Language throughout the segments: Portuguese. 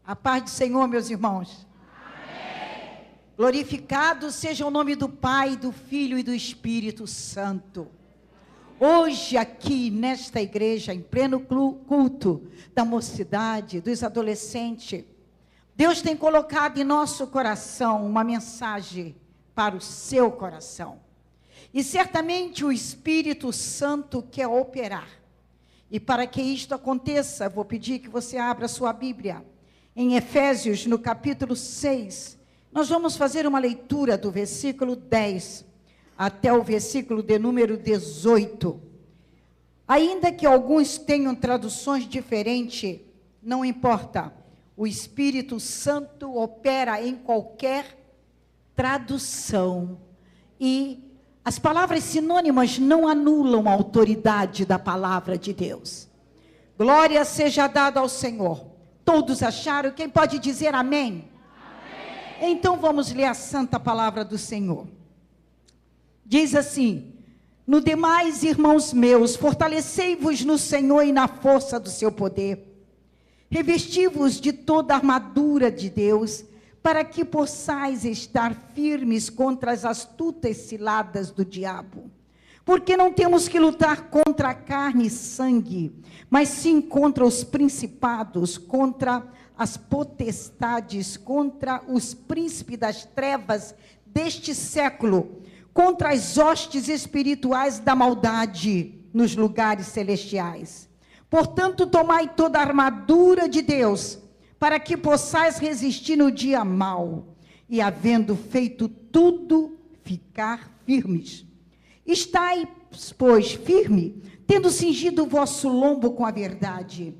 A paz do Senhor, meus irmãos. Amém. Glorificado seja o nome do Pai, do Filho e do Espírito Santo. Hoje aqui nesta igreja, em pleno culto da mocidade, dos adolescentes, Deus tem colocado em nosso coração uma mensagem para o seu coração. E certamente o Espírito Santo quer operar. E para que isto aconteça, vou pedir que você abra sua Bíblia. Em Efésios, no capítulo 6, nós vamos fazer uma leitura do versículo 10 até o versículo de número 18. Ainda que alguns tenham traduções diferentes, não importa. O Espírito Santo opera em qualquer tradução. E as palavras sinônimas não anulam a autoridade da palavra de Deus. Glória seja dada ao Senhor. Todos acharam? Quem pode dizer amém? Amém. Então vamos ler a santa palavra do Senhor. Diz assim: no demais, irmãos meus, fortalecei-vos no Senhor e na força do seu poder. Revesti-vos de toda a armadura de Deus, para que possais estar firmes contra as astutas ciladas do diabo. Porque não temos que lutar contra a carne e sangue, mas sim contra os principados, contra as potestades, contra os príncipes das trevas deste século, contra as hostes espirituais da maldade nos lugares celestiais. Portanto, tomai toda a armadura de Deus, para que possais resistir no dia mau, e havendo feito tudo, ficar firmes. Estai, pois, firme, tendo cingido o vosso lombo com a verdade,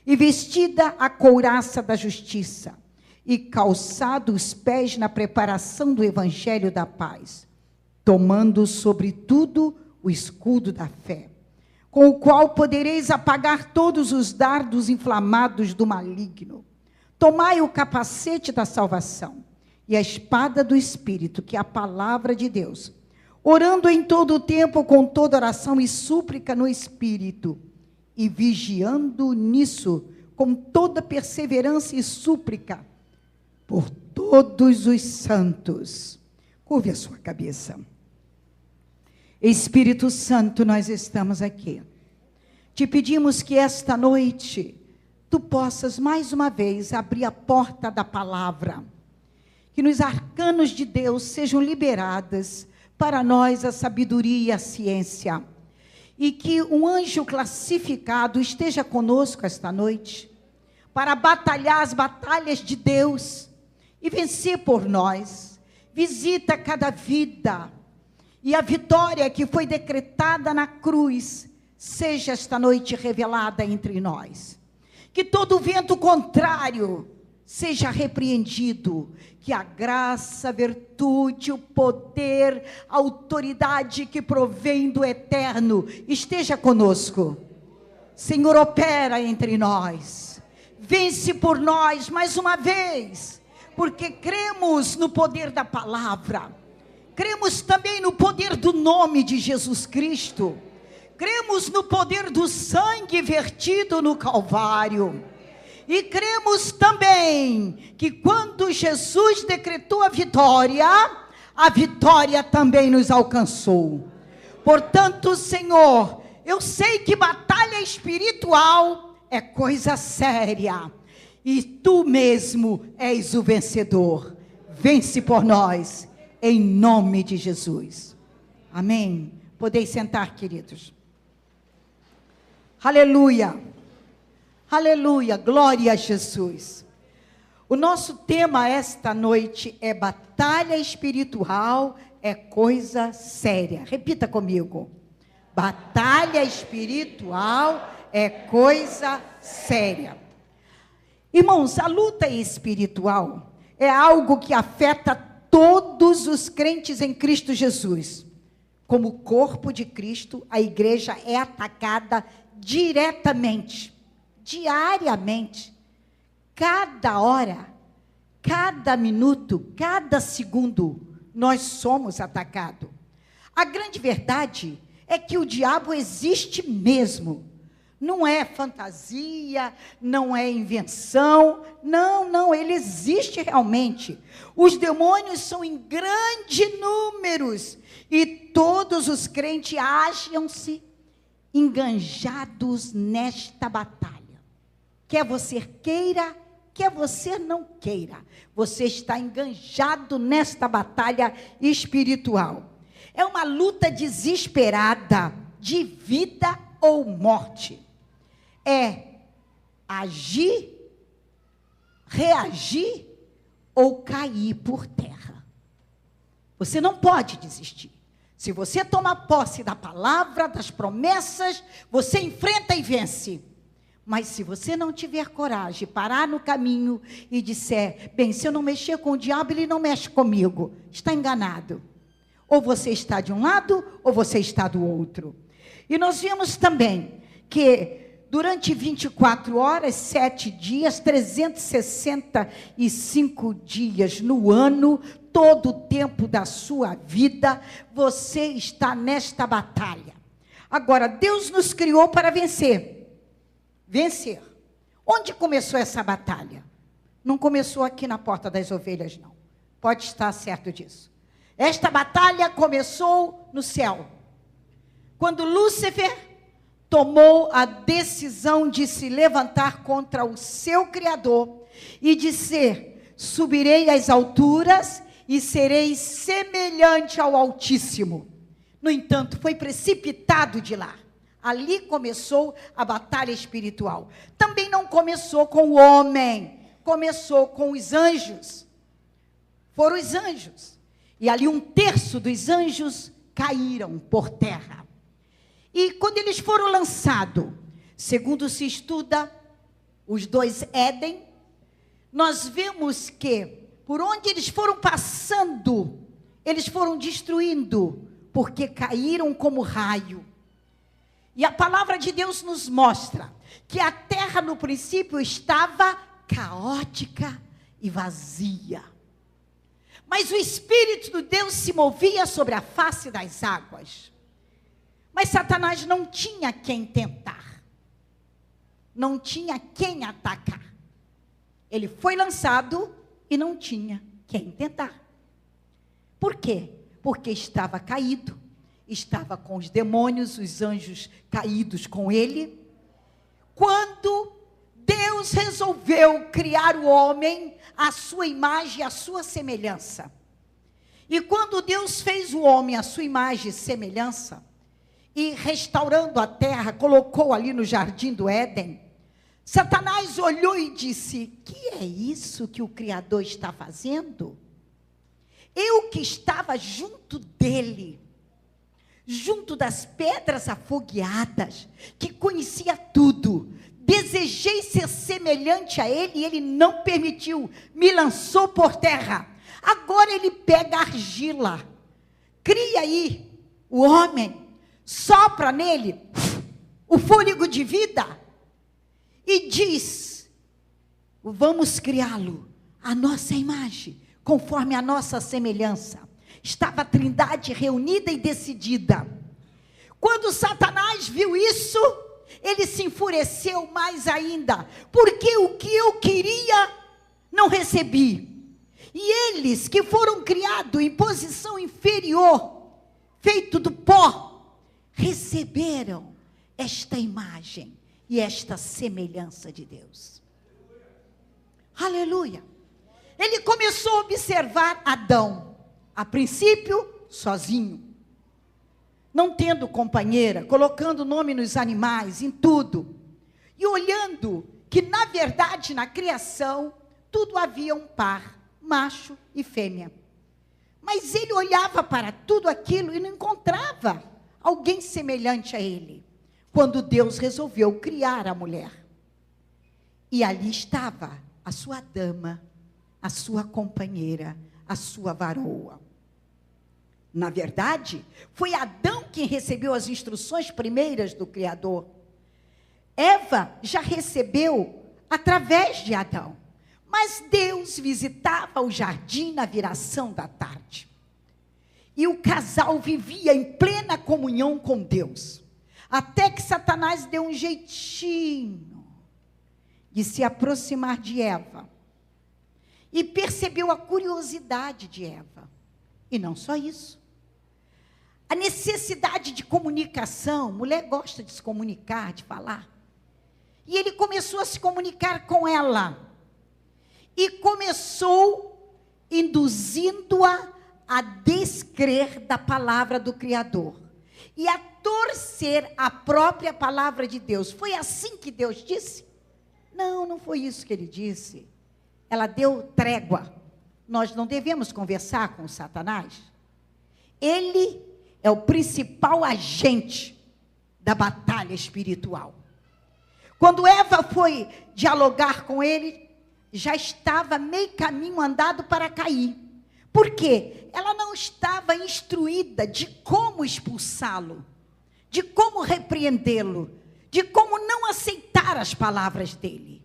e vestida a couraça da justiça, e calçado os pés na preparação do evangelho da paz, tomando sobretudo o escudo da fé, com o qual podereis apagar todos os dardos inflamados do maligno. Tomai o capacete da salvação e a espada do Espírito, que é a palavra de Deus, orando em todo o tempo com toda oração e súplica no Espírito, e vigiando nisso com toda perseverança e súplica por todos os santos. Curve a sua cabeça. Espírito Santo, nós estamos aqui. Te pedimos que esta noite tu possas mais uma vez abrir a porta da palavra, que nos arcanos de Deus sejam liberadas para nós a sabedoria e a ciência, e que um anjo classificado esteja conosco esta noite, para batalhar as batalhas de Deus e vencer por nós. Visita cada vida, e a vitória que foi decretada na cruz seja esta noite revelada entre nós. Que todo vento contrário seja repreendido, que a graça, a virtude, o poder, a autoridade que provém do eterno esteja conosco. Senhor, opera entre nós, vence por nós mais uma vez, porque cremos no poder da palavra, cremos também no poder do nome de Jesus Cristo, cremos no poder do sangue vertido no Calvário. E cremos também que quando Jesus decretou a vitória também nos alcançou. Portanto, Senhor, eu sei que batalha espiritual é coisa séria, e tu mesmo és o vencedor. Vence por nós, em nome de Jesus. Amém. Podeis sentar, queridos. Aleluia. Aleluia, glória a Jesus. O nosso tema esta noite é batalha espiritual, é coisa séria. Repita comigo. Batalha espiritual é coisa séria. Irmãos, a luta espiritual é algo que afeta todos os crentes em Cristo Jesus. Como corpo de Cristo, a igreja é atacada diretamente, diariamente, cada hora, cada minuto, cada segundo, nós somos atacados. A grande verdade é que o diabo existe mesmo. Não é fantasia, não é invenção, não, ele existe realmente. Os demônios são em grandes números e todos os crentes acham-se enganjados nesta batalha. Quer você queira, quer você não queira, você está enganjado nesta batalha espiritual. É uma luta desesperada de vida ou morte. É agir, reagir ou cair por terra. Você não pode desistir. Se você toma posse da palavra, das promessas, você enfrenta e vence. Mas se você não tiver coragem, parar no caminho e disser, bem, se eu não mexer com o diabo, ele não mexe comigo, está enganado. Ou você está de um lado, ou você está do outro. E nós vimos também que durante 24 horas, 7 dias, 365 dias no ano, todo o tempo da sua vida, você está nesta batalha. Agora, Deus nos criou para vencer. Vencer. Onde começou essa batalha? Não começou aqui na Porta das Ovelhas, não. Pode estar certo disso. Esta batalha começou no céu. Quando Lúcifer tomou a decisão de se levantar contra o seu Criador e dizer, subirei às alturas e serei semelhante ao Altíssimo. No entanto, foi precipitado de lá. Ali começou a batalha espiritual. Também não começou com o homem, começou com os anjos. Foram os anjos. E ali 1/3 dos anjos caíram por terra. E quando eles foram lançados, segundo se estuda os 2 Éden, nós vemos que por onde eles foram passando, eles foram destruindo, porque caíram como raio. E a palavra de Deus nos mostra que a terra no princípio estava caótica e vazia. Mas o Espírito de Deus se movia sobre a face das águas. Mas Satanás não tinha quem tentar. Não tinha quem atacar. Ele foi lançado e não tinha quem tentar. Por quê? Porque estava caído. Estava com os demônios, os anjos caídos com ele. Quando Deus resolveu criar o homem à sua imagem e à sua semelhança. E quando Deus fez o homem à sua imagem e semelhança, e restaurando a terra, colocou ali no jardim do Éden, Satanás olhou e disse, que é isso que o Criador está fazendo? Eu que estava junto dele, junto das pedras afogueadas, que conhecia tudo, desejei ser semelhante a ele e ele não permitiu, me lançou por terra. Agora ele pega a argila, cria aí o homem, sopra nele o fôlego de vida e diz, vamos criá-lo à nossa imagem, conforme a nossa semelhança. Estava a Trindade reunida e decidida. Quando Satanás viu isso, ele se enfureceu mais ainda, porque o que eu queria, não recebi. E eles que foram criados em posição inferior, feito do pó, receberam esta imagem e esta semelhança de Deus. Aleluia. Ele começou a observar Adão, a princípio, sozinho, não tendo companheira, colocando nome nos animais, em tudo, e olhando que, na verdade, na criação, tudo havia um par, macho e fêmea. Mas ele olhava para tudo aquilo e não encontrava alguém semelhante a ele, quando Deus resolveu criar a mulher. E ali estava a sua dama, a sua companheira, a sua varoa. Na verdade, foi Adão quem recebeu as instruções primeiras do Criador. Eva já recebeu através de Adão. Mas Deus visitava o jardim na viração da tarde. E o casal vivia em plena comunhão com Deus. Até que Satanás deu um jeitinho de se aproximar de Eva. E percebeu a curiosidade de Eva. E não só isso. A necessidade de comunicação. Mulher gosta de se comunicar, de falar. E ele começou a se comunicar com ela. E começou induzindo-a a descrer da palavra do Criador. E a torcer a própria palavra de Deus. Foi assim que Deus disse? Não, não foi isso que ele disse. Ela deu trégua. Nós não devemos conversar com o Satanás. Ele é o principal agente da batalha espiritual. Quando Eva foi dialogar com ele, já estava meio caminho andado para cair. Por quê? Ela não estava instruída de como expulsá-lo, de como repreendê-lo, de como não aceitar as palavras dele.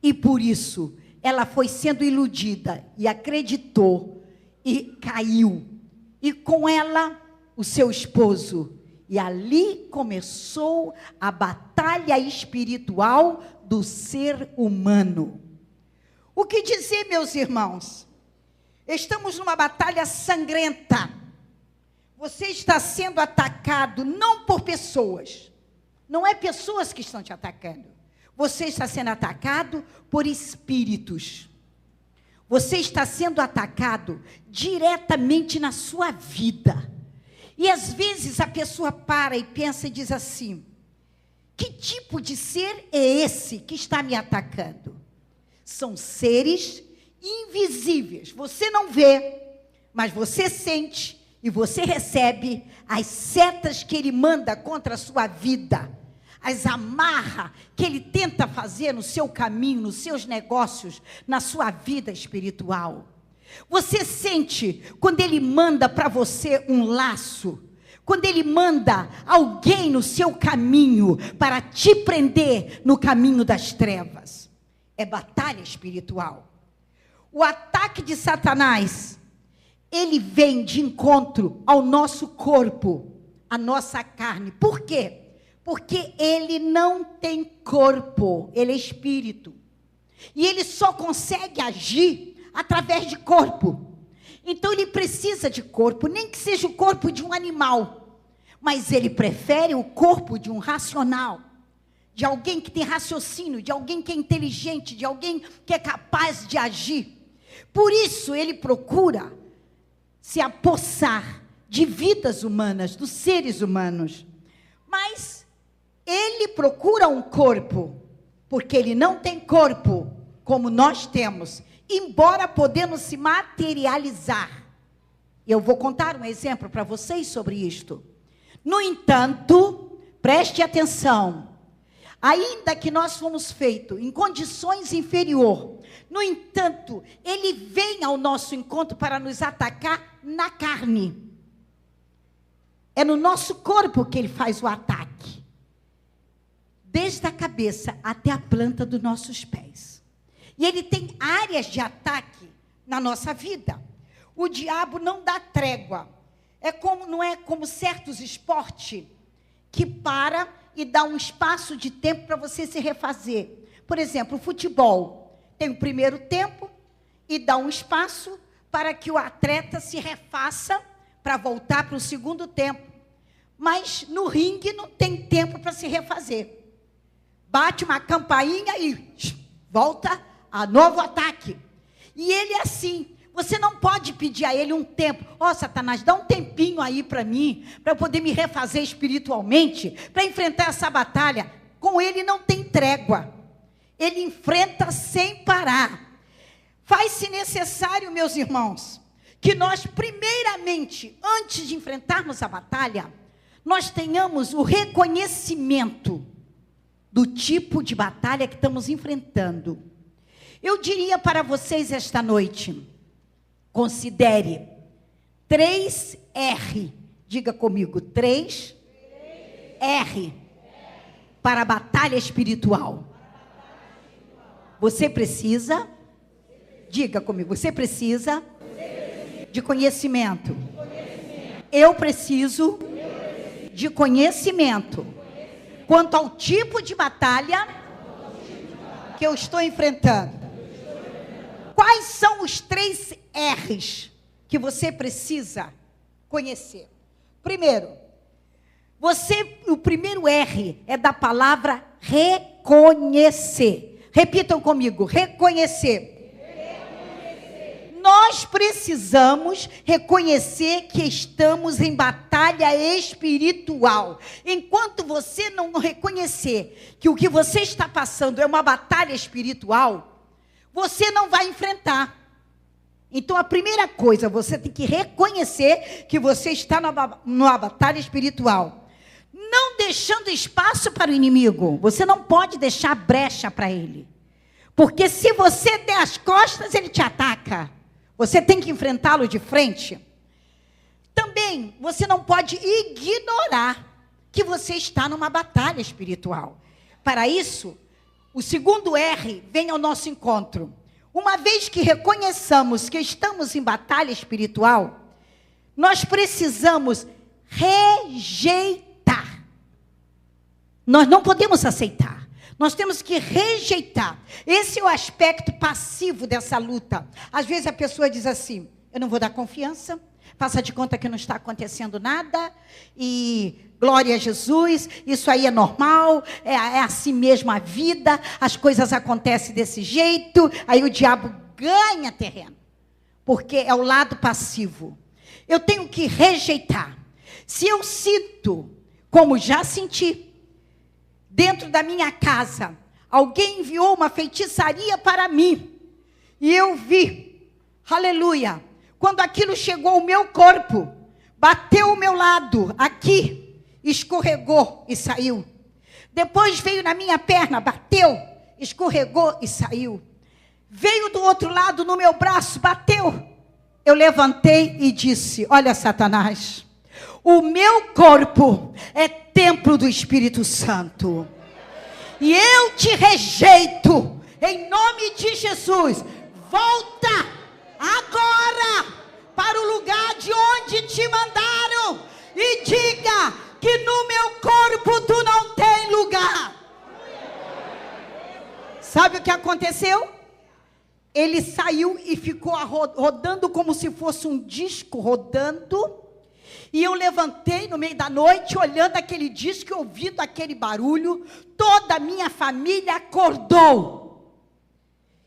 E por isso, ela foi sendo iludida e acreditou e caiu. E com ela, o seu esposo. E ali começou a batalha espiritual do ser humano. O que dizer, meus irmãos? Estamos numa batalha sangrenta. Você está sendo atacado não por pessoas. Não é pessoas que estão te atacando. Você está sendo atacado por espíritos. Você está sendo atacado diretamente na sua vida. E às vezes a pessoa para e pensa e diz assim: que tipo de ser é esse que está me atacando? São seres invisíveis. Você não vê, mas você sente e você recebe as setas que ele manda contra a sua vida. As amarra que ele tenta fazer no seu caminho, nos seus negócios, na sua vida espiritual. Você sente quando ele manda para você um laço, quando ele manda alguém no seu caminho para te prender no caminho das trevas. É batalha espiritual. O ataque de Satanás, ele vem de encontro ao nosso corpo, à nossa carne. Por quê? Porque ele não tem corpo, ele é espírito. E ele só consegue agir através de corpo. Então ele precisa de corpo, nem que seja o corpo de um animal. Mas ele prefere o corpo de um racional. De alguém que tem raciocínio, de alguém que é inteligente, de alguém que é capaz de agir. Por isso ele procura se apossar de vidas humanas, dos seres humanos. Mas ele procura um corpo, porque ele não tem corpo como nós temos, embora podemos se materializar. Eu vou contar um exemplo para vocês sobre isto. No entanto, preste atenção, ainda que nós fomos feitos em condições inferiores, no entanto, ele vem ao nosso encontro para nos atacar na carne. É no nosso corpo que ele faz o ataque. Desde a cabeça até a planta dos nossos pés. E ele tem áreas de ataque na nossa vida. O diabo não dá trégua. Não é como certos esportes que para e dá um espaço de tempo para você se refazer. Por exemplo, o futebol tem o primeiro tempo e dá um espaço para que o atleta se refaça para voltar para o segundo tempo. Mas no ringue não tem tempo para se refazer. Bate uma campainha e volta a novo ataque. E ele é assim. Você não pode pedir a ele um tempo. Satanás, dá um tempinho aí para mim, para eu poder me refazer espiritualmente, para enfrentar essa batalha. Com ele não tem trégua. Ele enfrenta sem parar. Faz-se necessário, meus irmãos, que nós primeiramente, antes de enfrentarmos a batalha, nós tenhamos o reconhecimento do tipo de batalha que estamos enfrentando. Eu diria para vocês esta noite, considere 3 R, diga comigo, 3 R, para a batalha espiritual. Você precisa, diga comigo, você precisa de conhecimento. Eu preciso de conhecimento. quanto ao tipo de batalha que eu estou enfrentando. Quais são os 3 R's que você precisa conhecer? Primeiro, o primeiro R é da palavra reconhecer. Repitam comigo, reconhecer. Nós precisamos reconhecer que estamos em batalha espiritual. Enquanto você não reconhecer que o que você está passando é uma batalha espiritual, você não vai enfrentar. Então, a primeira coisa, você tem que reconhecer que você está numa batalha espiritual. Não deixando espaço para o inimigo. Você não pode deixar brecha para ele. Porque se você der as costas, ele te ataca. Você tem que enfrentá-lo de frente. Também, você não pode ignorar que você está numa batalha espiritual. Para isso, o segundo R vem ao nosso encontro. Uma vez que reconheçamos que estamos em batalha espiritual, nós precisamos rejeitar. Nós não podemos aceitar. Nós temos que rejeitar. Esse é o aspecto passivo dessa luta. Às vezes a pessoa diz assim, eu não vou dar confiança, faça de conta que não está acontecendo nada, e glória a Jesus, isso aí é normal, é assim mesmo a vida, as coisas acontecem desse jeito, aí o diabo ganha terreno, porque é o lado passivo. Eu tenho que rejeitar. Se eu sinto, como já senti, dentro da minha casa, alguém enviou uma feitiçaria para mim, e eu vi, aleluia, quando aquilo chegou ao meu corpo, bateu ao meu lado, aqui, escorregou e saiu. Depois veio na minha perna, bateu, escorregou e saiu. Veio do outro lado no meu braço, bateu. Eu levantei e disse, olha, Satanás, o meu corpo é templo do Espírito Santo. E eu te rejeito, em nome de Jesus. Volta agora para o lugar de onde te mandaram e diga que no meu corpo tu não tem lugar. Sabe o que aconteceu? Ele saiu e ficou rodando como se fosse um disco rodando. E eu levantei no meio da noite, olhando aquele disco, ouvindo aquele barulho. Toda a minha família acordou.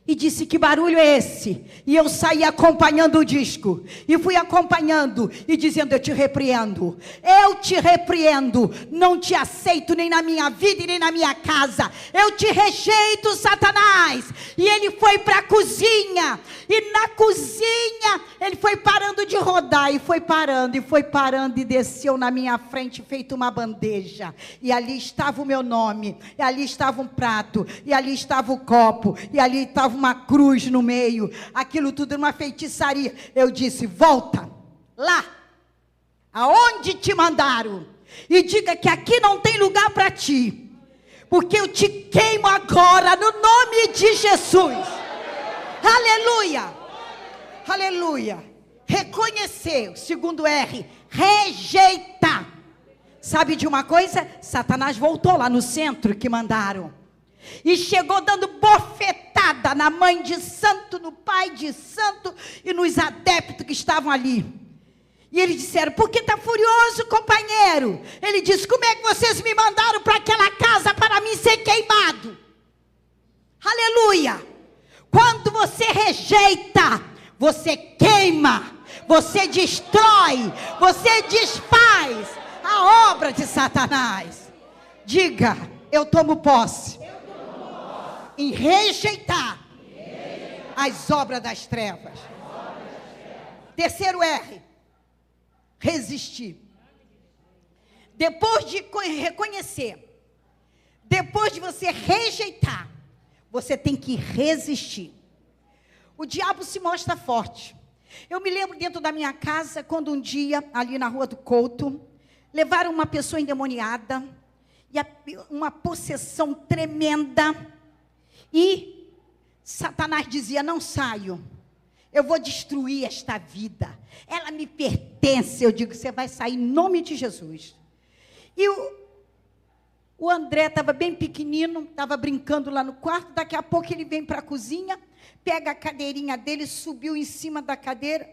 E disse, que barulho é esse? E eu saí acompanhando o disco. E fui acompanhando e dizendo, eu te repreendo. Eu te repreendo. Não te aceito nem na minha vida e nem na minha casa. Eu te rejeito, Satanás. E ele foi para a cozinha. E na cozinha, ele foi parando de rodar. E foi parando, e foi parando. E desceu na minha frente, feito uma bandeja. E ali estava o meu nome. E ali estava um prato. E ali estava o copo. E ali estava uma cruz no meio, aquilo tudo numa feitiçaria. Eu disse, volta lá, aonde te mandaram, e diga que aqui não tem lugar para ti, porque eu te queimo agora, no nome de Jesus. Aleluia, aleluia. Reconhecer, o segundo R, rejeitar. Sabe de uma coisa? Satanás voltou lá no centro que mandaram. E chegou dando bofetada na mãe de santo, no pai de santo e nos adeptos que estavam ali. E eles disseram, por que está furioso, companheiro? Ele disse, como é que vocês me mandaram para aquela casa para mim ser queimado? Aleluia! Quando você rejeita, você queima, você destrói, você desfaz a obra de Satanás. Diga, eu tomo posse em rejeitar as obras das trevas. Terceiro R, resistir. Depois de reconhecer, depois de você rejeitar, você tem que resistir. O diabo se mostra forte. Eu me lembro dentro da minha casa, quando um dia, ali na Rua do Couto, levaram uma pessoa endemoniada, e uma possessão tremenda. E Satanás dizia, não saio, eu vou destruir esta vida, ela me pertence. Eu digo, você vai sair em nome de Jesus. E O André estava bem pequenino, estava brincando lá no quarto. Daqui a pouco ele vem para a cozinha, pega a cadeirinha dele, subiu em cima da cadeira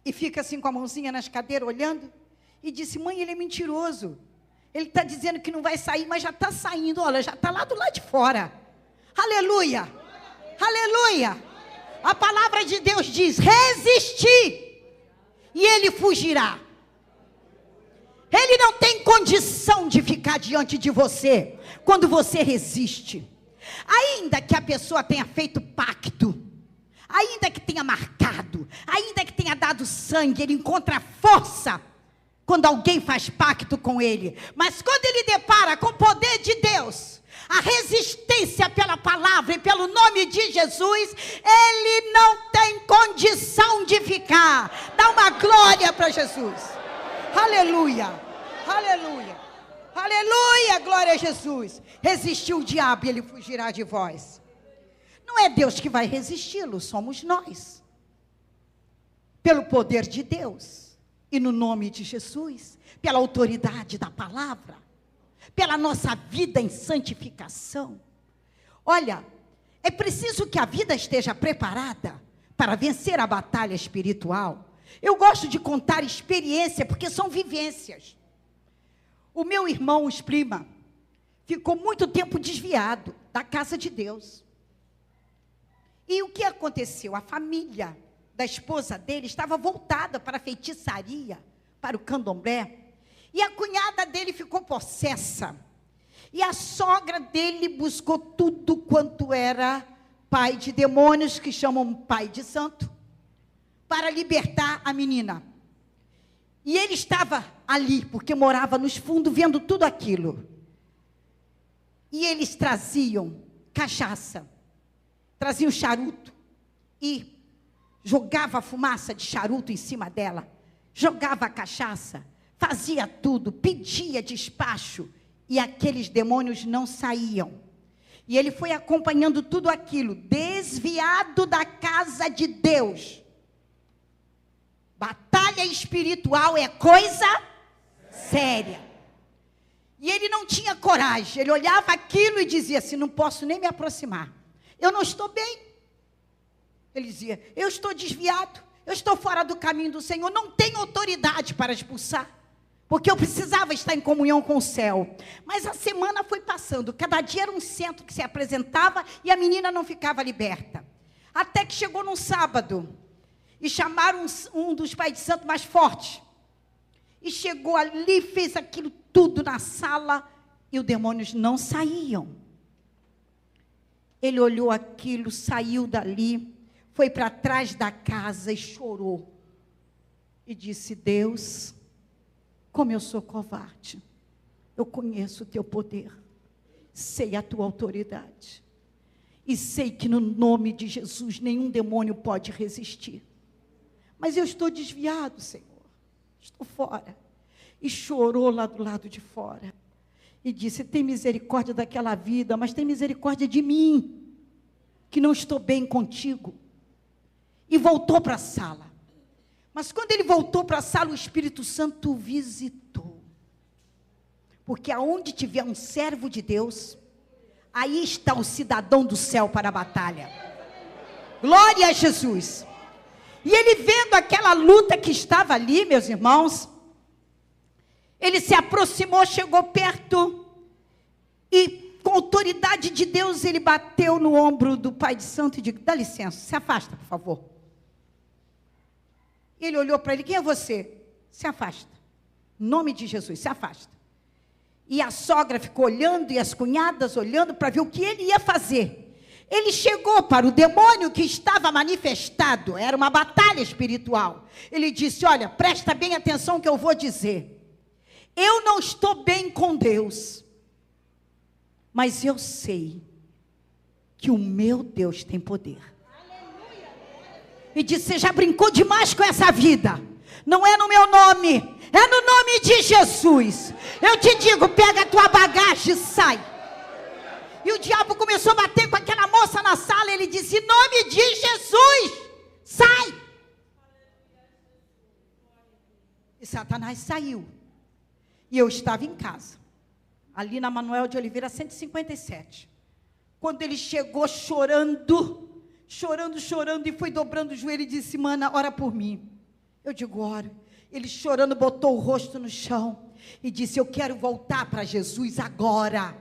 e fica assim com a mãozinha nas cadeiras, olhando. E disse: mãe, ele é mentiroso. Ele está dizendo que não vai sair, mas já está saindo. Olha, já está lá do lado de fora. Aleluia! Aleluia! A palavra de Deus diz: resistir, e ele fugirá. Ele não tem condição de ficar diante de você quando você resiste. Ainda que a pessoa tenha feito pacto, ainda que tenha marcado, ainda que tenha dado sangue, ele encontra força quando alguém faz pacto com ele. Mas quando ele depara com o poder de Deus, a resistência pela palavra e pelo nome de Jesus, ele não tem condição de ficar. Dá uma glória para Jesus. Aleluia, aleluia, aleluia, glória a Jesus. Resistiu o diabo e ele fugirá de vós. Não é Deus que vai resisti-lo, somos nós. Pelo poder de Deus e no nome de Jesus, pela autoridade da palavra, pela nossa vida em santificação. Olha, é preciso que a vida esteja preparada para vencer a batalha espiritual. Eu gosto de contar experiência, porque são vivências. O meu irmão, Esprima, ficou muito tempo desviado da casa de Deus. E o que aconteceu? A família da esposa dele estava voltada para a feitiçaria, para o candomblé. E a cunhada dele ficou possessa. E a sogra dele buscou tudo quanto era pai de demônios, que chamam pai de santo, para libertar a menina. E ele estava ali, porque morava nos fundos, vendo tudo aquilo. E eles traziam cachaça, traziam charuto, e jogava a fumaça de charuto em cima dela, jogava a cachaça, fazia tudo, pedia despacho, e aqueles demônios não saíam. E ele foi acompanhando tudo aquilo, desviado da casa de Deus. Batalha espiritual é coisa séria. E ele não tinha coragem. Ele olhava aquilo e dizia assim: não posso nem me aproximar. Eu não estou bem. Ele dizia: eu estou desviado. Eu estou fora do caminho do Senhor. Não tenho autoridade para expulsar. Porque eu precisava estar em comunhão com o céu. Mas a semana foi passando. Cada dia era um centro que se apresentava e a menina não ficava liberta. Até que chegou num sábado. E chamaram um dos pais de santo mais fortes. E chegou ali, fez aquilo tudo na sala. E os demônios não saíam. Ele olhou aquilo, saiu dali. Foi para trás da casa e chorou. E disse: Deus, como eu sou covarde. Eu conheço o teu poder. Sei a tua autoridade. E sei que no nome de Jesus nenhum demônio pode resistir. Mas eu estou desviado, Senhor. Estou fora. E chorou lá do lado de fora. E disse: tem misericórdia daquela vida, mas tem misericórdia de mim, que não estou bem contigo. E voltou para a sala. Mas quando ele voltou para a sala, o Espírito Santo o visitou. Porque aonde tiver um servo de Deus, aí está o cidadão do céu para a batalha. Glória a Jesus. E ele vendo aquela luta que estava ali, meus irmãos, ele se aproximou, chegou perto, e com autoridade de Deus, ele bateu no ombro do pai de santo e disse: dá licença, se afasta, por favor. Ele olhou para ele: quem é você? Se afasta. Em nome de Jesus, se afasta. E a sogra ficou olhando, e as cunhadas olhando para ver o que ele ia fazer. Ele chegou para o demônio que estava manifestado, era uma batalha espiritual. Ele disse: olha, presta bem atenção que eu vou dizer. Eu não estou bem com Deus, mas eu sei que o meu Deus tem poder. E disse: você já brincou demais com essa vida. Não é no meu nome, é no nome de Jesus. Eu te digo, pega a tua bagagem e sai. E o diabo começou a bater com aquela moça na sala. Ele disse: em nome de Jesus, sai. E Satanás saiu. E eu estava em casa. ali na Manuel de Oliveira, 157. Quando ele chegou chorando, e foi dobrando o joelho e disse: mana, ora por mim. Eu digo: oro. Ele chorando, botou o rosto no chão e disse: eu quero voltar para Jesus agora,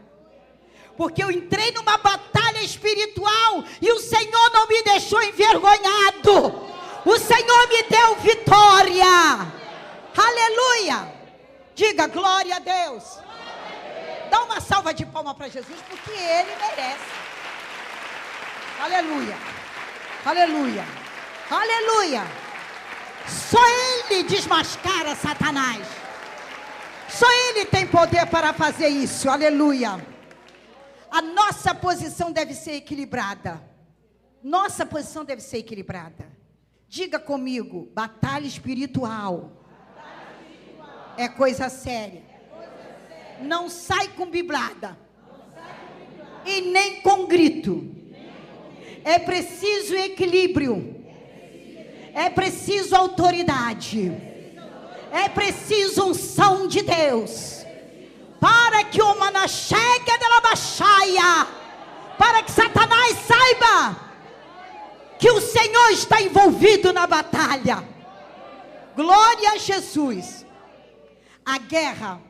porque eu entrei numa batalha espiritual e o Senhor não me deixou envergonhado, o Senhor me deu vitória. Aleluia. Diga glória a Deus. Dá uma salva de palmas para Jesus, porque Ele merece. Aleluia, aleluia, aleluia. Só Ele desmascara Satanás. Só Ele tem poder para fazer isso. Aleluia. A nossa posição deve ser equilibrada. Nossa posição deve ser equilibrada. Diga comigo: batalha espiritual é coisa séria. Não sai com biblada e nem com grito. É preciso equilíbrio. É preciso autoridade. É preciso unção de Deus. Para que o mana chegue dela baixaia. Para que Satanás saiba que o Senhor está envolvido na batalha. Glória a Jesus. A guerra,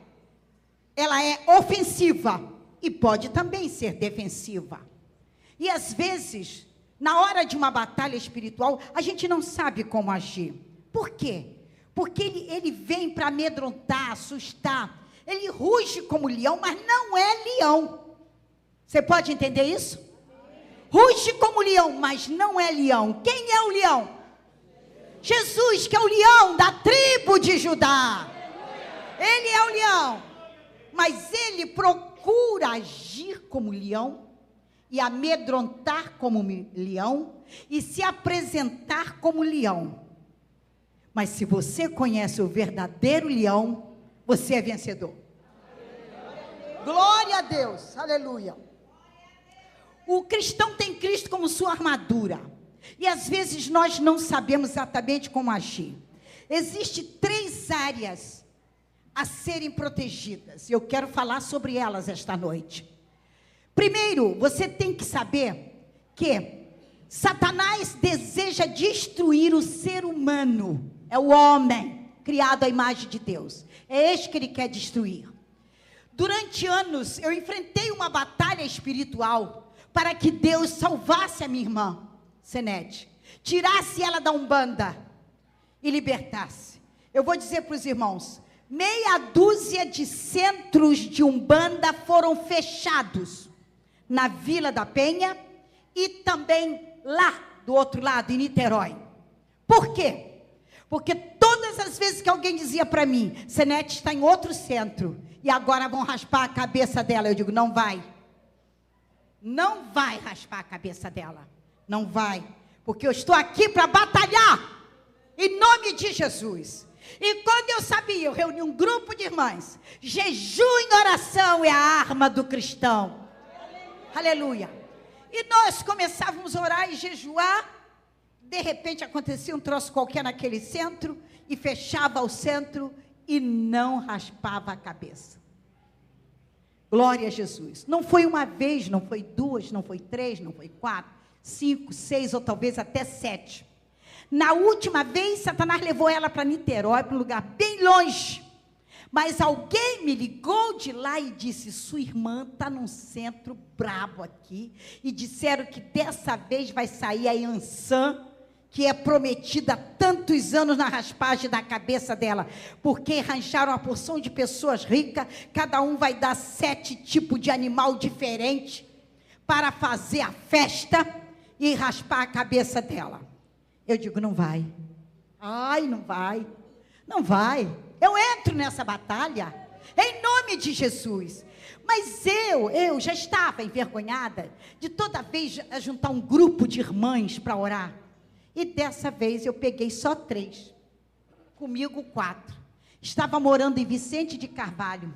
ela é ofensiva e pode também ser defensiva. E às vezes, na hora de uma batalha espiritual, a gente não sabe como agir. Por quê? Porque ele vem para amedrontar, assustar. Ele ruge como leão, mas não é leão. Você pode entender isso? Ruge como leão, mas não é leão. Quem é o leão? Jesus, que é o leão da tribo de Judá. Ele é o leão. Mas ele procura agir como leão e amedrontar como leão e se apresentar como leão. Mas se você conhece o verdadeiro leão, você é vencedor. Glória a Deus, aleluia. O cristão tem Cristo como sua armadura. E às vezes nós não sabemos exatamente como agir. Existem 3 áreas a serem protegidas. Eu quero falar sobre elas esta noite. Primeiro, você tem que saber que Satanás deseja destruir o ser humano. É o homem criado à imagem de Deus. É este que ele quer destruir. Durante anos, eu enfrentei uma batalha espiritual para que Deus salvasse a minha irmã, Senete, tirasse ela da Umbanda e libertasse. Eu vou dizer para os irmãos, meia dúzia de centros de Umbanda foram fechados na Vila da Penha e também lá do outro lado, em Niterói. Por quê? Porque todas as vezes que alguém dizia para mim, Senete está em outro centro e agora vão raspar a cabeça dela, eu digo: não vai. Não vai raspar a cabeça dela. Não vai. Porque eu estou aqui para batalhar em nome de Jesus. E quando eu sabia, eu reuni um grupo de irmãs. Jejum e oração é a arma do cristão. Aleluia. E nós começávamos a orar e jejuar. De repente acontecia um troço qualquer naquele centro e fechava o centro e não raspava a cabeça. Glória a Jesus. Não foi uma vez, não foi 2, não foi 3, não foi 4, 5, 6 ou talvez até 7. Na última vez, Satanás levou ela para Niterói, para um lugar bem longe. Mas alguém me ligou de lá e disse: sua irmã está num centro brabo aqui. E disseram que dessa vez vai sair a Iansã, que é prometida há tantos anos na raspagem da cabeça dela. Porque arranjaram uma porção de pessoas ricas, cada um vai dar 7 tipos de animal diferente para fazer a festa e raspar a cabeça dela. Eu digo: não vai. Ai, não vai. Não vai. Eu entro nessa batalha, em nome de Jesus. Mas eu já estava envergonhada de toda vez juntar um grupo de irmãs para orar. E dessa vez eu peguei só 3. Comigo 4. Estava morando em Vicente de Carvalho.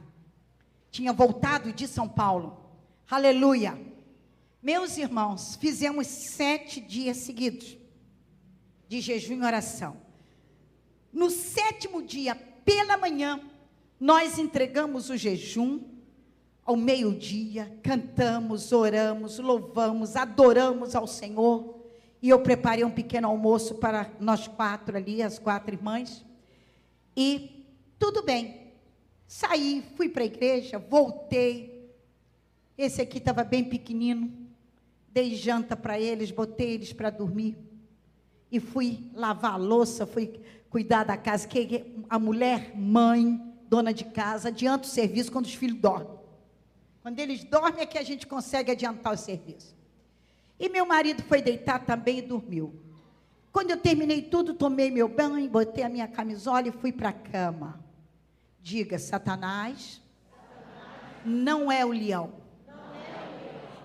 Tinha voltado de São Paulo. Aleluia. Meus irmãos, fizemos 7 dias seguidos de jejum e oração. No 7º dia, pela manhã, nós entregamos o jejum, ao meio-dia, cantamos, oramos, louvamos, adoramos ao Senhor. E eu preparei um pequeno almoço para nós 4 ali, as 4 irmãs. E tudo bem. Saí, fui para a igreja, voltei. Esse aqui estava bem pequenino. Dei janta para eles, botei eles para dormir. E fui lavar a louça, fui cuidar da casa. Que a mulher, mãe, dona de casa, adianta o serviço quando os filhos dormem. Quando eles dormem é que a gente consegue adiantar o serviço. E meu marido foi deitar também e dormiu. Quando eu terminei tudo, tomei meu banho, botei a minha camisola e fui para a cama. Diga, Satanás não é o leão.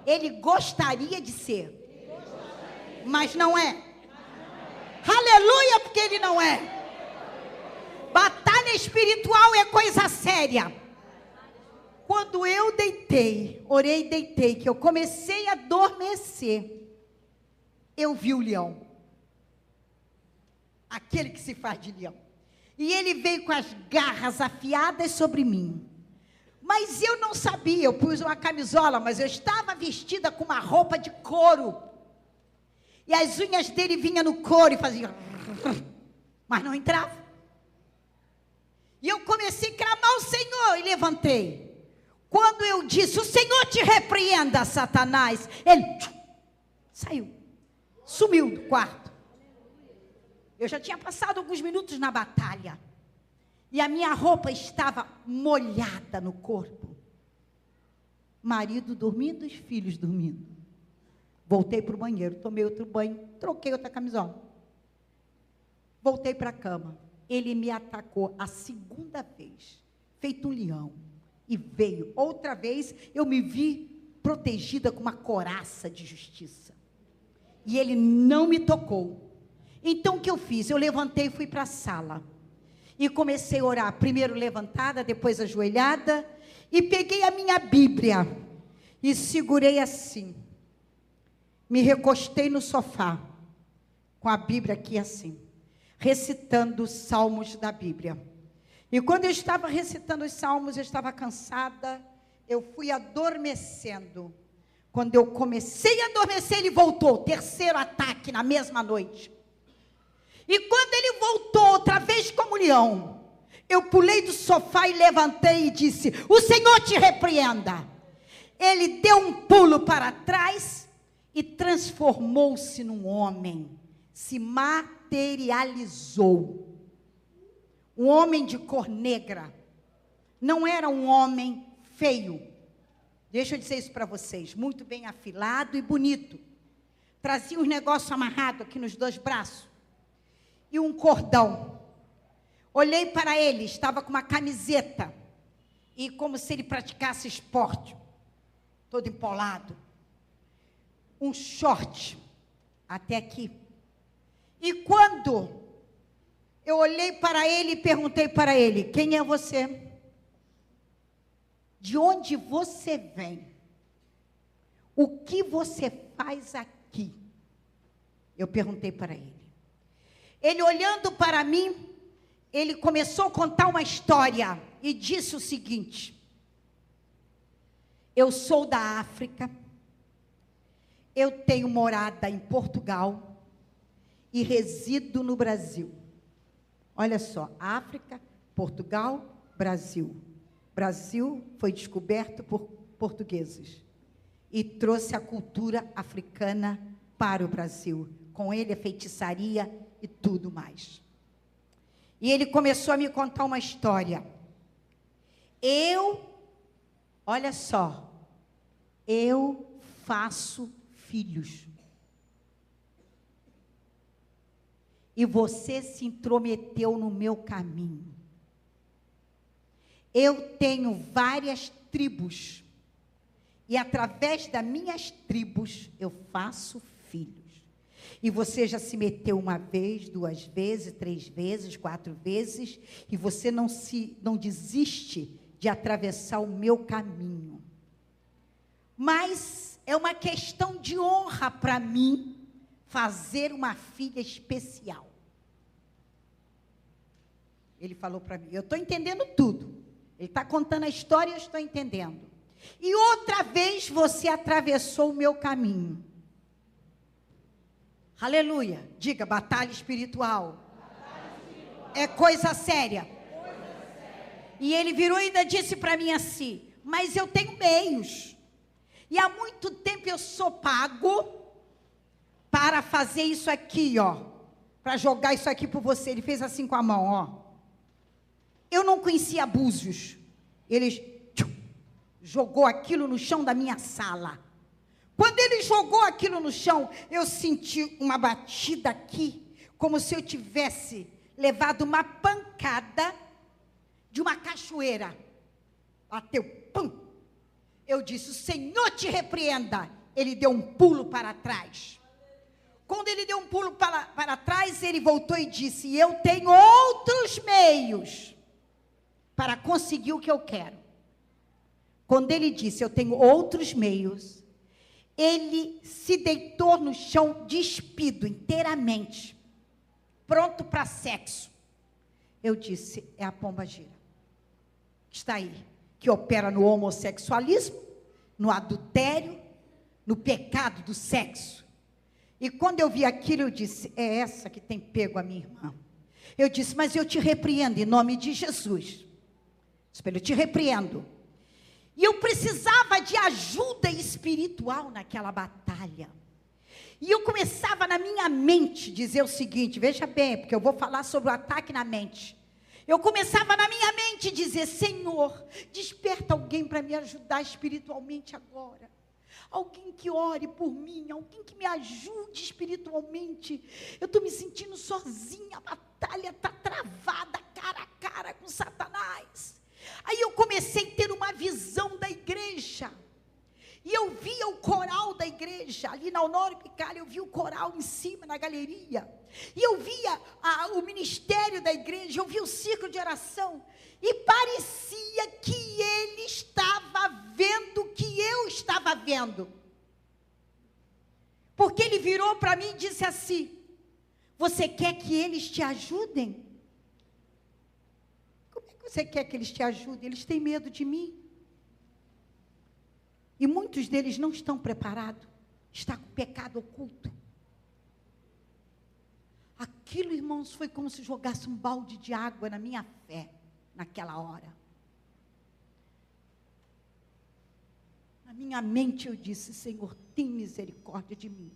Ele gostaria de ser, mas não é. Aleluia, porque ele não é. Batalha espiritual é coisa séria. Quando eu deitei, orei e deitei, que eu comecei a adormecer, eu vi o leão. Aquele que se faz de leão. E ele veio com as garras afiadas sobre mim. Mas eu não sabia, eu pus uma camisola, mas eu estava vestida com uma roupa de couro. E as unhas dele vinham no couro e faziam... Mas não entrava. E eu comecei a clamar ao Senhor e levantei. Quando eu disse, o Senhor te repreenda, Satanás, ele saiu, sumiu do quarto. Eu já tinha passado alguns minutos na batalha, e a minha roupa estava molhada no corpo. Marido dormindo, os filhos dormindo. Voltei para o banheiro, tomei outro banho, troquei outra camisola. Voltei para a cama. Ele me atacou a segunda vez, feito um leão. E veio. Outra vez, eu me vi protegida com uma couraça de justiça. E ele não me tocou. Então, o que eu fiz? Eu levantei e fui para a sala. E comecei a orar. Primeiro levantada, depois ajoelhada. E peguei a minha Bíblia. E segurei assim. Me recostei no sofá. Com a Bíblia aqui assim. Recitando os salmos da Bíblia. E quando eu estava recitando os salmos, eu estava cansada, eu fui adormecendo. Quando eu comecei a adormecer, ele voltou, terceiro ataque na mesma noite. E quando ele voltou, outra vez como leão, eu pulei do sofá e levantei e disse, o Senhor te repreenda. Ele deu um pulo para trás e transformou-se num homem, se materializou. Um homem de cor negra, não era um homem feio, deixa eu dizer isso para vocês, muito bem afilado e bonito, trazia uns negócios amarrados aqui nos 2 braços, e um cordão. Olhei para ele, estava com uma camiseta, e como se ele praticasse esporte, todo empolado, um short, até aqui, e quando... eu olhei para ele e perguntei para ele, quem é você? De onde você vem? O que você faz aqui? Eu perguntei para ele. Ele olhando para mim, ele começou a contar uma história e disse o seguinte, eu sou da África, eu tenho morada em Portugal e resido no Brasil. Olha só, África, Portugal, Brasil. Brasil foi descoberto por portugueses e trouxe a cultura africana para o Brasil. Com ele a feitiçaria e tudo mais. E ele começou a me contar uma história. Olha só, eu faço filhos. E você se intrometeu no meu caminho. Eu tenho várias tribos. E através das minhas tribos, eu faço filhos. E você já se meteu 1 vez, 2 vezes, 3 vezes, 4 vezes. E você não desiste de atravessar o meu caminho. Mas é uma questão de honra para mim fazer uma filha especial. Ele falou para mim, eu estou entendendo tudo. Ele está contando a história e eu estou entendendo. E outra vez você atravessou o meu caminho. Aleluia. Diga, batalha espiritual. É coisa séria. E ele virou e ainda disse para mim assim: mas eu tenho meios. E há muito tempo eu sou pago para fazer isso aqui, ó. Para jogar isso aqui por você. Ele fez assim com a mão, ó. Eu não conhecia Búzios. Ele jogou aquilo no chão da minha sala. Quando ele jogou aquilo no chão, eu senti uma batida aqui, como se eu tivesse levado uma pancada de uma cachoeira. Bateu, pum. Eu disse: o Senhor te repreenda. Ele deu um pulo para trás. Quando ele deu um pulo para trás, ele voltou e disse: eu tenho outros meios para conseguir o que eu quero. Quando ele disse: eu tenho outros meios, ele se deitou no chão, despido inteiramente, pronto para sexo. Eu disse: é a pombagira que está aí, que opera no homossexualismo, no adultério, no pecado do sexo. E quando eu vi aquilo, eu disse: é essa que tem pego a minha irmã. Eu disse: mas eu te repreendo em nome de Jesus. Eu te repreendo. E eu precisava de ajuda espiritual naquela batalha. E eu começava na minha mente dizer o seguinte, veja bem, porque eu vou falar sobre o ataque na mente. Eu começava na minha mente dizer: Senhor, desperta alguém para me ajudar espiritualmente agora. Alguém que ore por mim, alguém que me ajude espiritualmente. Eu estou me sentindo sozinha, a batalha está travada, cara a cara com Satanás. Aí eu comecei a ter uma visão da igreja. E eu via o coral da igreja, ali na Honório Picalha, eu via o coral em cima, na galeria. E eu via o ministério da igreja, eu via o ciclo de oração. E parecia que ele estava vendo o que eu estava vendo. Porque ele virou para mim e disse assim: você quer que eles te ajudem? Como é que você quer que eles te ajudem? Eles têm medo de mim. E muitos deles não estão preparados. Está com pecado oculto. Aquilo, irmãos, foi como se jogasse um balde de água na minha fé, naquela hora. Na minha mente eu disse: Senhor, tem misericórdia de mim.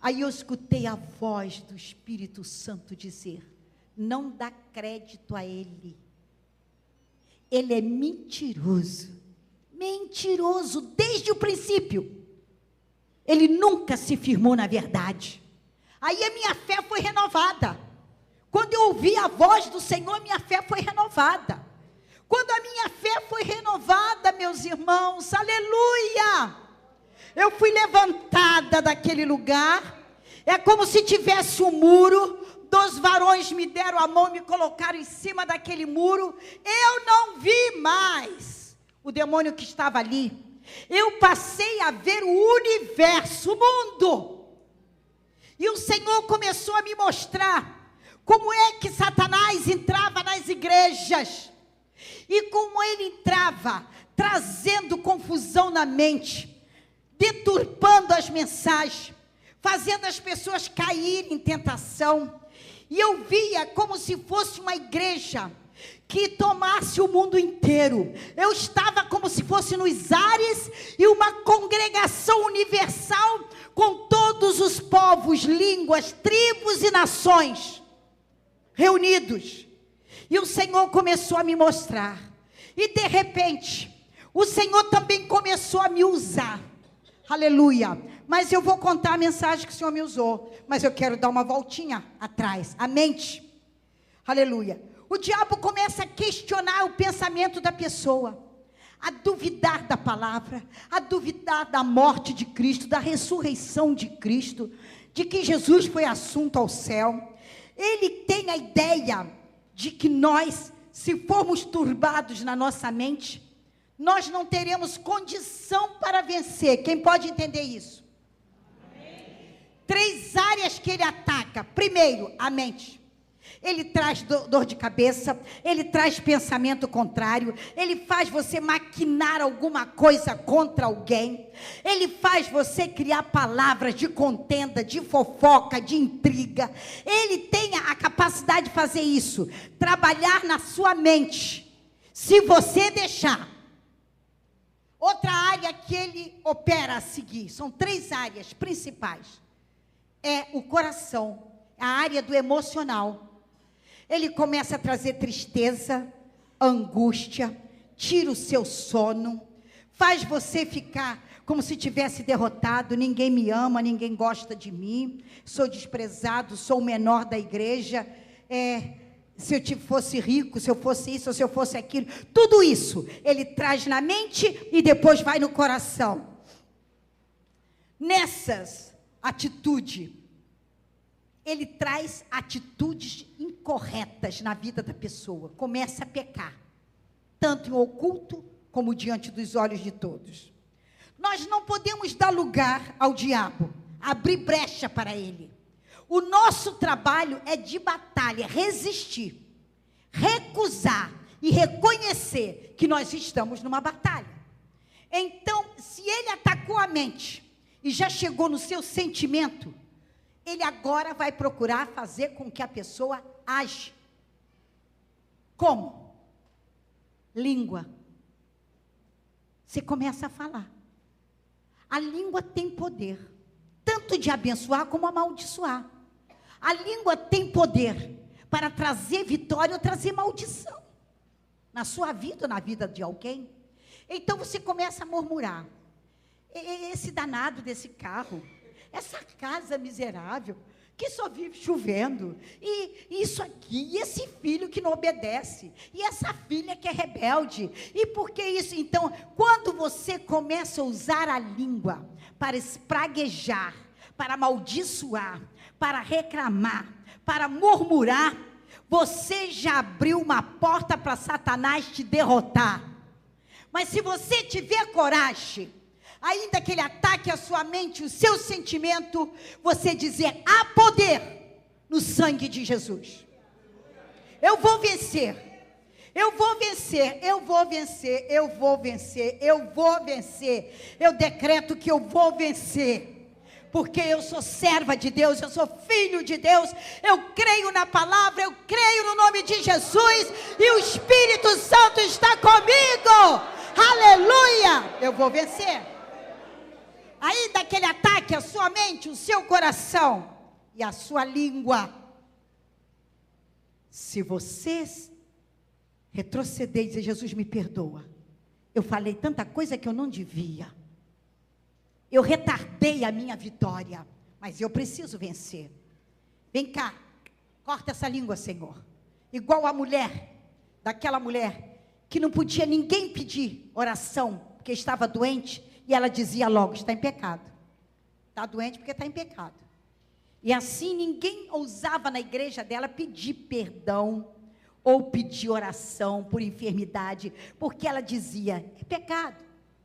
Aí eu escutei a voz do Espírito Santo dizer: não dá crédito a ele. Ele é mentiroso. Mentiroso desde o princípio. Ele nunca se firmou na verdade. Aí a minha fé foi renovada. Quando eu ouvi a voz do Senhor, minha fé foi renovada. Quando a minha fé foi renovada, meus irmãos, aleluia, eu fui levantada daquele lugar. É como se tivesse um muro. 2 varões me deram a mão e me colocaram em cima daquele muro. Eu não vi mais o demônio que estava ali. Eu passei a ver o universo, o mundo. E o Senhor começou a me mostrar como é que Satanás entrava nas igrejas. E como ele entrava, trazendo confusão na mente, deturpando as mensagens, fazendo as pessoas caírem em tentação. E eu via como se fosse uma igreja que tomasse o mundo inteiro. Eu estava como se fosse nos ares e uma congregação universal com todos os povos, línguas, tribos e nações reunidos. E o Senhor começou a me mostrar. E de repente, o Senhor também começou a me usar. Aleluia. Mas eu vou contar a mensagem que o Senhor me usou. Mas eu quero dar uma voltinha atrás. A mente. Aleluia. O diabo começa a questionar o pensamento da pessoa, a duvidar da palavra, a duvidar da morte de Cristo, da ressurreição de Cristo, de que Jesus foi assunto ao céu. Ele tem a ideia de que nós, se formos turbados na nossa mente, nós não teremos condição para vencer. Quem pode entender isso? Amém. 3 áreas que ele ataca. Primeiro, a mente. ele traz dor de cabeça, ele traz pensamento contrário, ele faz você maquinar alguma coisa contra alguém, ele faz você criar palavras de contenda, de fofoca, de intriga. Ele tem a capacidade de fazer isso, trabalhar na sua mente, se você deixar. Outra área que ele opera a seguir, são 3 áreas principais, é o coração, a área do emocional. Ele começa a trazer tristeza, angústia, tira o seu sono, faz você ficar como se tivesse derrotado, ninguém me ama, ninguém gosta de mim, sou desprezado, sou o menor da igreja, se eu fosse rico, se eu fosse isso, ou se eu fosse aquilo, tudo isso ele traz na mente e depois vai no coração. Nessas atitudes, ele traz atitudes incorretas na vida da pessoa, começa a pecar, tanto em oculto, como diante dos olhos de todos. Nós não podemos dar lugar ao diabo, abrir brecha para ele. O nosso trabalho é de batalha, resistir, recusar e reconhecer que nós estamos numa batalha. Então, se ele atacou a mente e já chegou no seu sentimento, ele agora vai procurar fazer com que a pessoa age. Como? Língua. Você começa a falar. A língua tem poder, tanto de abençoar como amaldiçoar. A língua tem poder para trazer vitória ou trazer maldição na sua vida ou na vida de alguém. Então você começa a murmurar. Esse danado desse carro, essa casa miserável, que só vive chovendo, e isso aqui, e esse filho que não obedece, e essa filha que é rebelde, e por que isso? Então, quando você começa a usar a língua para espraguejar, para amaldiçoar, para reclamar, para murmurar, você já abriu uma porta para Satanás te derrotar. Mas se você tiver coragem, ainda que ele ataque a sua mente, o seu sentimento, você dizer: há poder no sangue de Jesus. Eu vou vencer, eu vou vencer, eu vou vencer, eu vou vencer, eu vou vencer. Eu decreto que eu vou vencer, porque eu sou serva de Deus, eu sou filho de Deus, eu creio na palavra, eu creio no nome de Jesus, e o Espírito Santo está comigo. Aleluia! Eu vou vencer. Ainda que ele ataque a sua mente, o seu coração e a sua língua, se você retroceder e dizer: Jesus, me perdoa, eu falei tanta coisa que eu não devia, eu retardei a minha vitória, mas eu preciso vencer. Vem cá, corta essa língua, Senhor. Igual a mulher, daquela mulher que não podia ninguém pedir oração, porque estava doente, e ela dizia logo: está em pecado. Está doente porque está em pecado. E assim ninguém ousava na igreja dela pedir perdão, ou pedir oração por enfermidade, porque ela dizia: é pecado,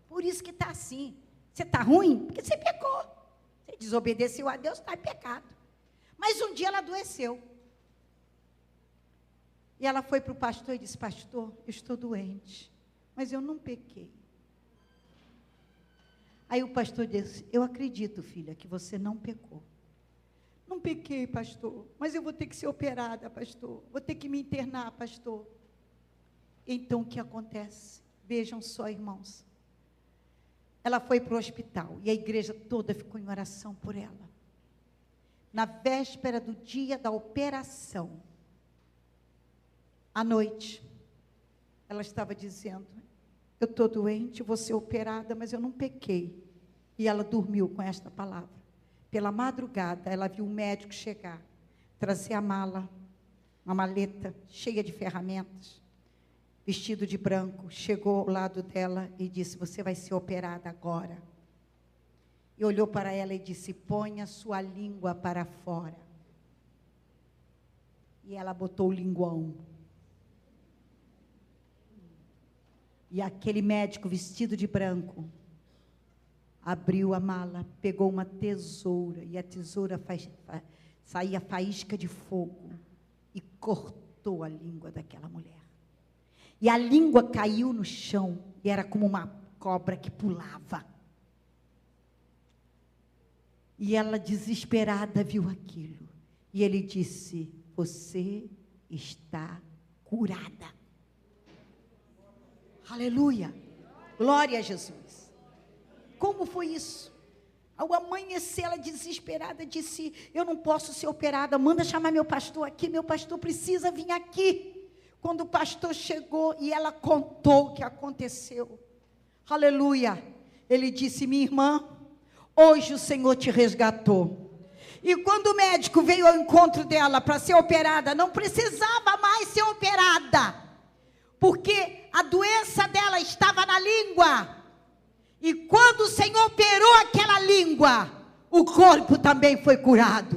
por isso que está assim. Você está ruim? Porque você pecou. Você desobedeceu a Deus, está em pecado. Mas um dia ela adoeceu. E ela foi para o pastor e disse: pastor, eu estou doente, mas eu não pequei. Aí o pastor disse: eu acredito, filha, que você não pecou. Não pequei, pastor, mas eu vou ter que ser operada, pastor. Vou ter que me internar, pastor. Então o que acontece? Vejam só, irmãos. Ela foi para o hospital e a igreja toda ficou em oração por ela. Na véspera do dia da operação, à noite, ela estava dizendo: eu estou doente, vou ser operada, mas eu não pequei. E ela dormiu com esta palavra. Pela madrugada, ela viu um médico chegar, trazer a mala, uma maleta cheia de ferramentas, vestido de branco, chegou ao lado dela e disse: você vai ser operada agora. E olhou para ela e disse: ponha sua língua para fora. E ela botou o linguão. E aquele médico vestido de branco abriu a mala, pegou uma tesoura, e a tesoura saía faísca de fogo, e cortou a língua daquela mulher. E a língua caiu no chão e era como uma cobra que pulava. E ela, desesperada, viu aquilo. E ele disse: você está curada. Aleluia. Glória a Jesus. Como foi isso? Ao amanhecer, ela desesperada disse: eu não posso ser operada, manda chamar meu pastor aqui, meu pastor precisa vir aqui. Quando o pastor chegou e ela contou o que aconteceu, aleluia, ele disse: minha irmã, hoje o Senhor te resgatou. E quando o médico veio ao encontro dela para ser operada, não precisava mais ser operada, porque a doença dela estava na língua. E quando o Senhor operou aquela língua, o corpo também foi curado.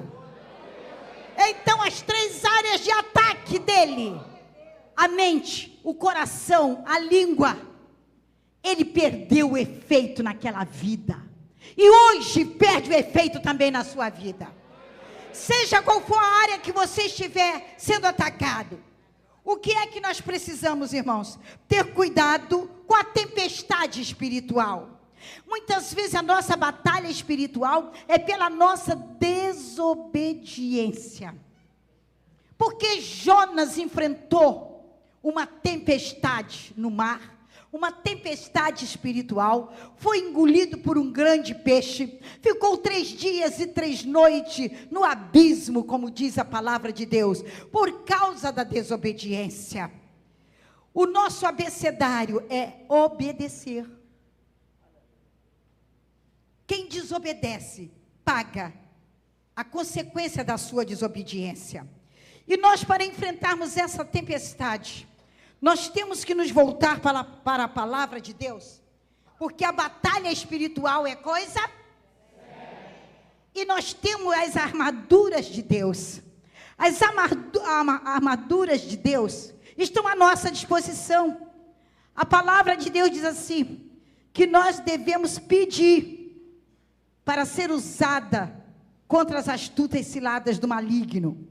Então as 3 áreas de ataque dele, a mente, o coração, a língua, ele perdeu o efeito naquela vida. E hoje perde o efeito também na sua vida. Seja qual for a área que você estiver sendo atacado. O que é que nós precisamos, irmãos? Ter cuidado com a tempestade espiritual. Muitas vezes a nossa batalha espiritual é pela nossa desobediência. Porque Jonas enfrentou uma tempestade no mar, uma tempestade espiritual, foi engolido por um grande peixe, ficou 3 dias e 3 noites no abismo, como diz a palavra de Deus, por causa da desobediência. O nosso abecedário é obedecer. Quem desobedece, paga a consequência da sua desobediência. E nós, para enfrentarmos essa tempestade, nós temos que nos voltar para a palavra de Deus, porque a batalha espiritual é coisa séria. E nós temos as armaduras de Deus. As armaduras de Deus estão à nossa disposição. A palavra de Deus diz assim, que nós devemos pedir para ser usada contra as astutas ciladas do maligno.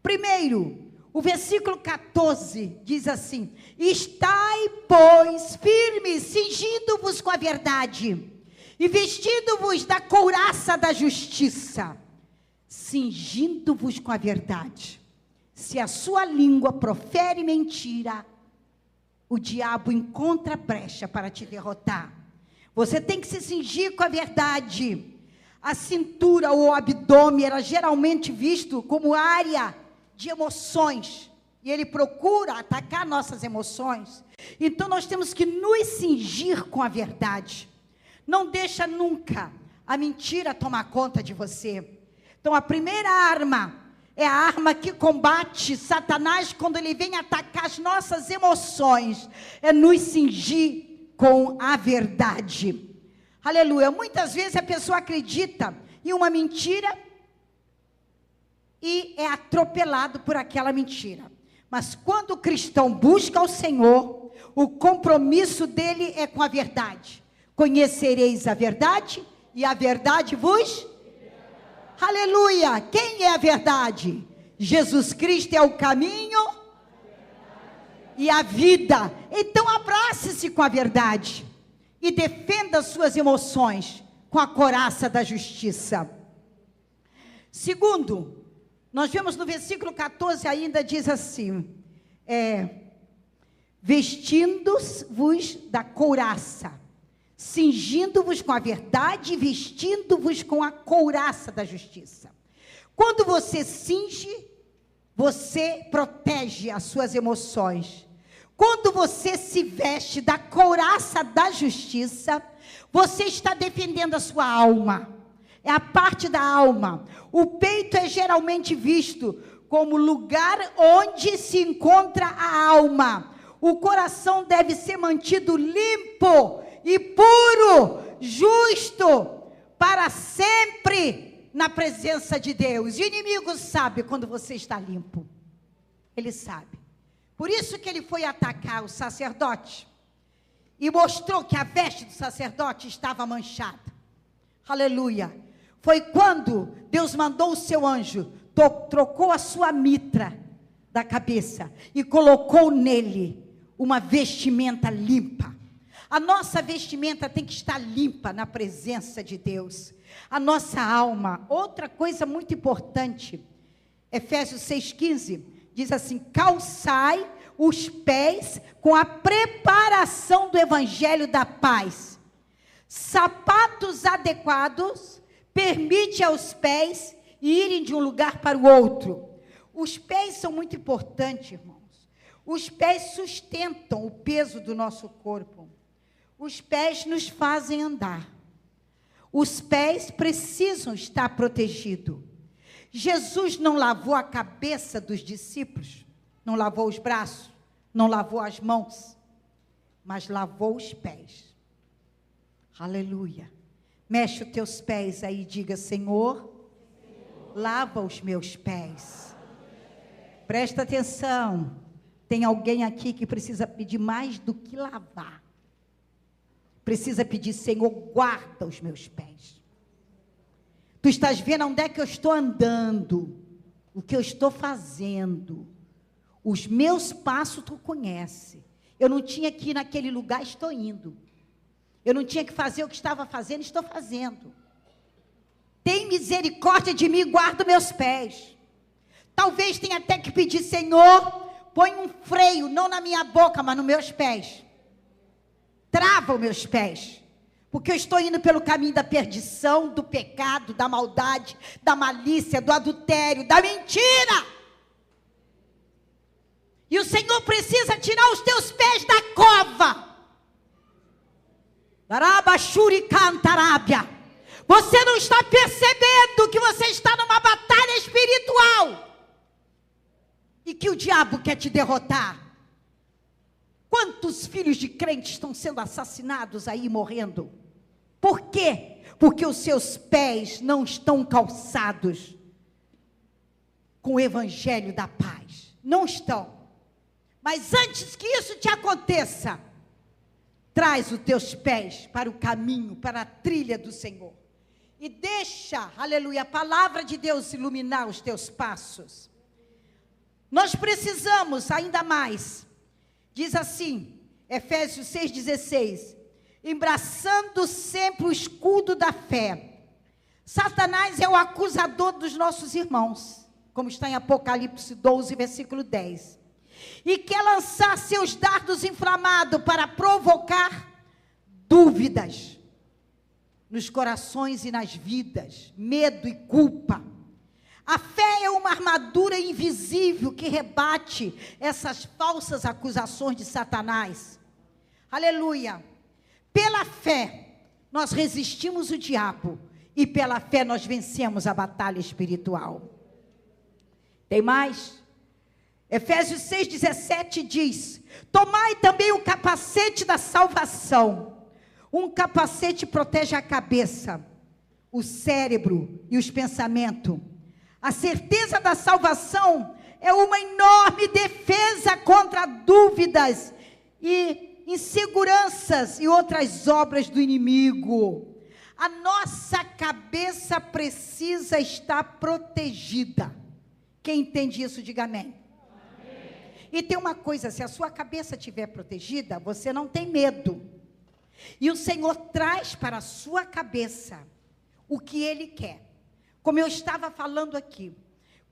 Primeiro, o versículo 14 diz assim: estai, pois, firmes, cingindo-vos com a verdade, e vestindo-vos da couraça da justiça. Cingindo-vos com a verdade. Se a sua língua profere mentira, o diabo encontra brecha para te derrotar. Você tem que se cingir com a verdade. A cintura ou o abdômen era geralmente visto como área de emoções, e ele procura atacar nossas emoções. Então nós temos que nos cingir com a verdade. Não deixa nunca a mentira tomar conta de você. Então a primeira arma é a arma que combate Satanás quando ele vem atacar as nossas emoções, é nos cingir com a verdade. Aleluia. Muitas vezes a pessoa acredita em uma mentira e é atropelado por aquela mentira. Mas quando o cristão busca o Senhor, o compromisso dele é com a verdade. Conhecereis a verdade, e a verdade vos... Aleluia! Quem é a verdade? Jesus Cristo é o caminho e a vida. Então abrace-se com a verdade e defenda suas emoções com a couraça da justiça. Segundo, nós vemos no versículo 14 ainda diz assim, vestindo-vos da couraça, cingindo-vos com a verdade e vestindo-vos com a couraça da justiça. Quando você cinge, você protege as suas emoções. Quando você se veste da couraça da justiça, você está defendendo a sua alma. É a parte da alma. O peito é geralmente visto como lugar onde se encontra a alma. O coração deve ser mantido limpo e puro, justo, para sempre na presença de Deus. E o inimigo sabe quando você está limpo. Ele sabe. Por isso que ele foi atacar o sacerdote e mostrou que a veste do sacerdote estava manchada. Aleluia. Foi quando Deus mandou o seu anjo, trocou a sua mitra da cabeça e colocou nele uma vestimenta limpa. A nossa vestimenta tem que estar limpa na presença de Deus. A nossa alma, outra coisa muito importante, Efésios 6,15, diz assim: calçai os pés com a preparação do evangelho da paz. Sapatos adequados permite aos pés irem de um lugar para o outro. Os pés são muito importantes, irmãos. Os pés sustentam o peso do nosso corpo. Os pés nos fazem andar. Os pés precisam estar protegidos. Jesus não lavou a cabeça dos discípulos, não lavou os braços, não lavou as mãos, mas lavou os pés. Aleluia. Mexe os teus pés aí e diga: Senhor, lava os meus pés. Presta atenção. Tem alguém aqui que precisa pedir mais do que lavar. Precisa pedir: Senhor, guarda os meus pés. Tu estás vendo onde é que eu estou andando, o que eu estou fazendo. Os meus passos tu conhece. Eu não tinha que ir naquele lugar, estou indo. Eu não tinha que fazer o que estava fazendo, estou fazendo. Tem misericórdia de mim, guarda meus pés. Talvez tenha até que pedir: Senhor, põe um freio, não na minha boca, mas nos meus pés. Trava os meus pés, porque eu estou indo pelo caminho da perdição, do pecado, da maldade, da malícia, do adultério, da mentira. E o Senhor precisa tirar os teus pés da cova. Você não está percebendo que você está numa batalha espiritual e que o diabo quer te derrotar. Quantos filhos de crentes estão sendo assassinados aí, morrendo? Por quê? Porque os seus pés não estão calçados com o evangelho da paz. Não estão. Mas antes que isso te aconteça, traz os teus pés para o caminho, para a trilha do Senhor. E deixa, aleluia, a palavra de Deus iluminar os teus passos. Nós precisamos ainda mais. Diz assim, Efésios 6,16, embraçando sempre o escudo da fé. Satanás é o acusador dos nossos irmãos, como está em Apocalipse 12, versículo 10. E quer lançar seus dardos inflamados para provocar dúvidas nos corações e nas vidas, medo e culpa. A fé é uma armadura invisível que rebate essas falsas acusações de Satanás. Aleluia. Pela fé, nós resistimos o diabo e pela fé nós vencemos a batalha espiritual. Tem mais? Efésios 6,17 diz: tomai também o capacete da salvação. Um capacete protege a cabeça, o cérebro e os pensamentos. A certeza da salvação é uma enorme defesa contra dúvidas e inseguranças e outras obras do inimigo. A nossa cabeça precisa estar protegida. Quem entende isso, diga amém. E tem uma coisa, se a sua cabeça estiver protegida, você não tem medo. E o Senhor traz para a sua cabeça o que Ele quer. Como eu estava falando aqui,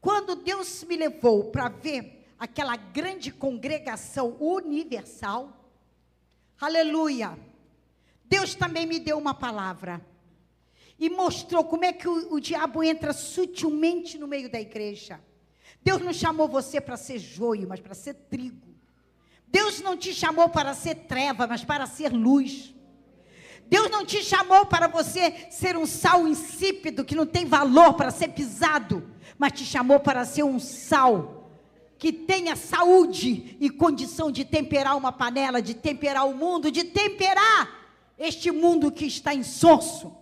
quando Deus me levou para ver aquela grande congregação universal, aleluia, Deus também me deu uma palavra. E mostrou como é que o diabo entra sutilmente no meio da igreja. Deus não chamou você para ser joio, mas para ser trigo. Deus não te chamou para ser treva, mas para ser luz. Deus não te chamou para você ser um sal insípido, que não tem valor para ser pisado, mas te chamou para ser um sal que tenha saúde e condição de temperar uma panela, de temperar o mundo, de temperar este mundo que está insonso.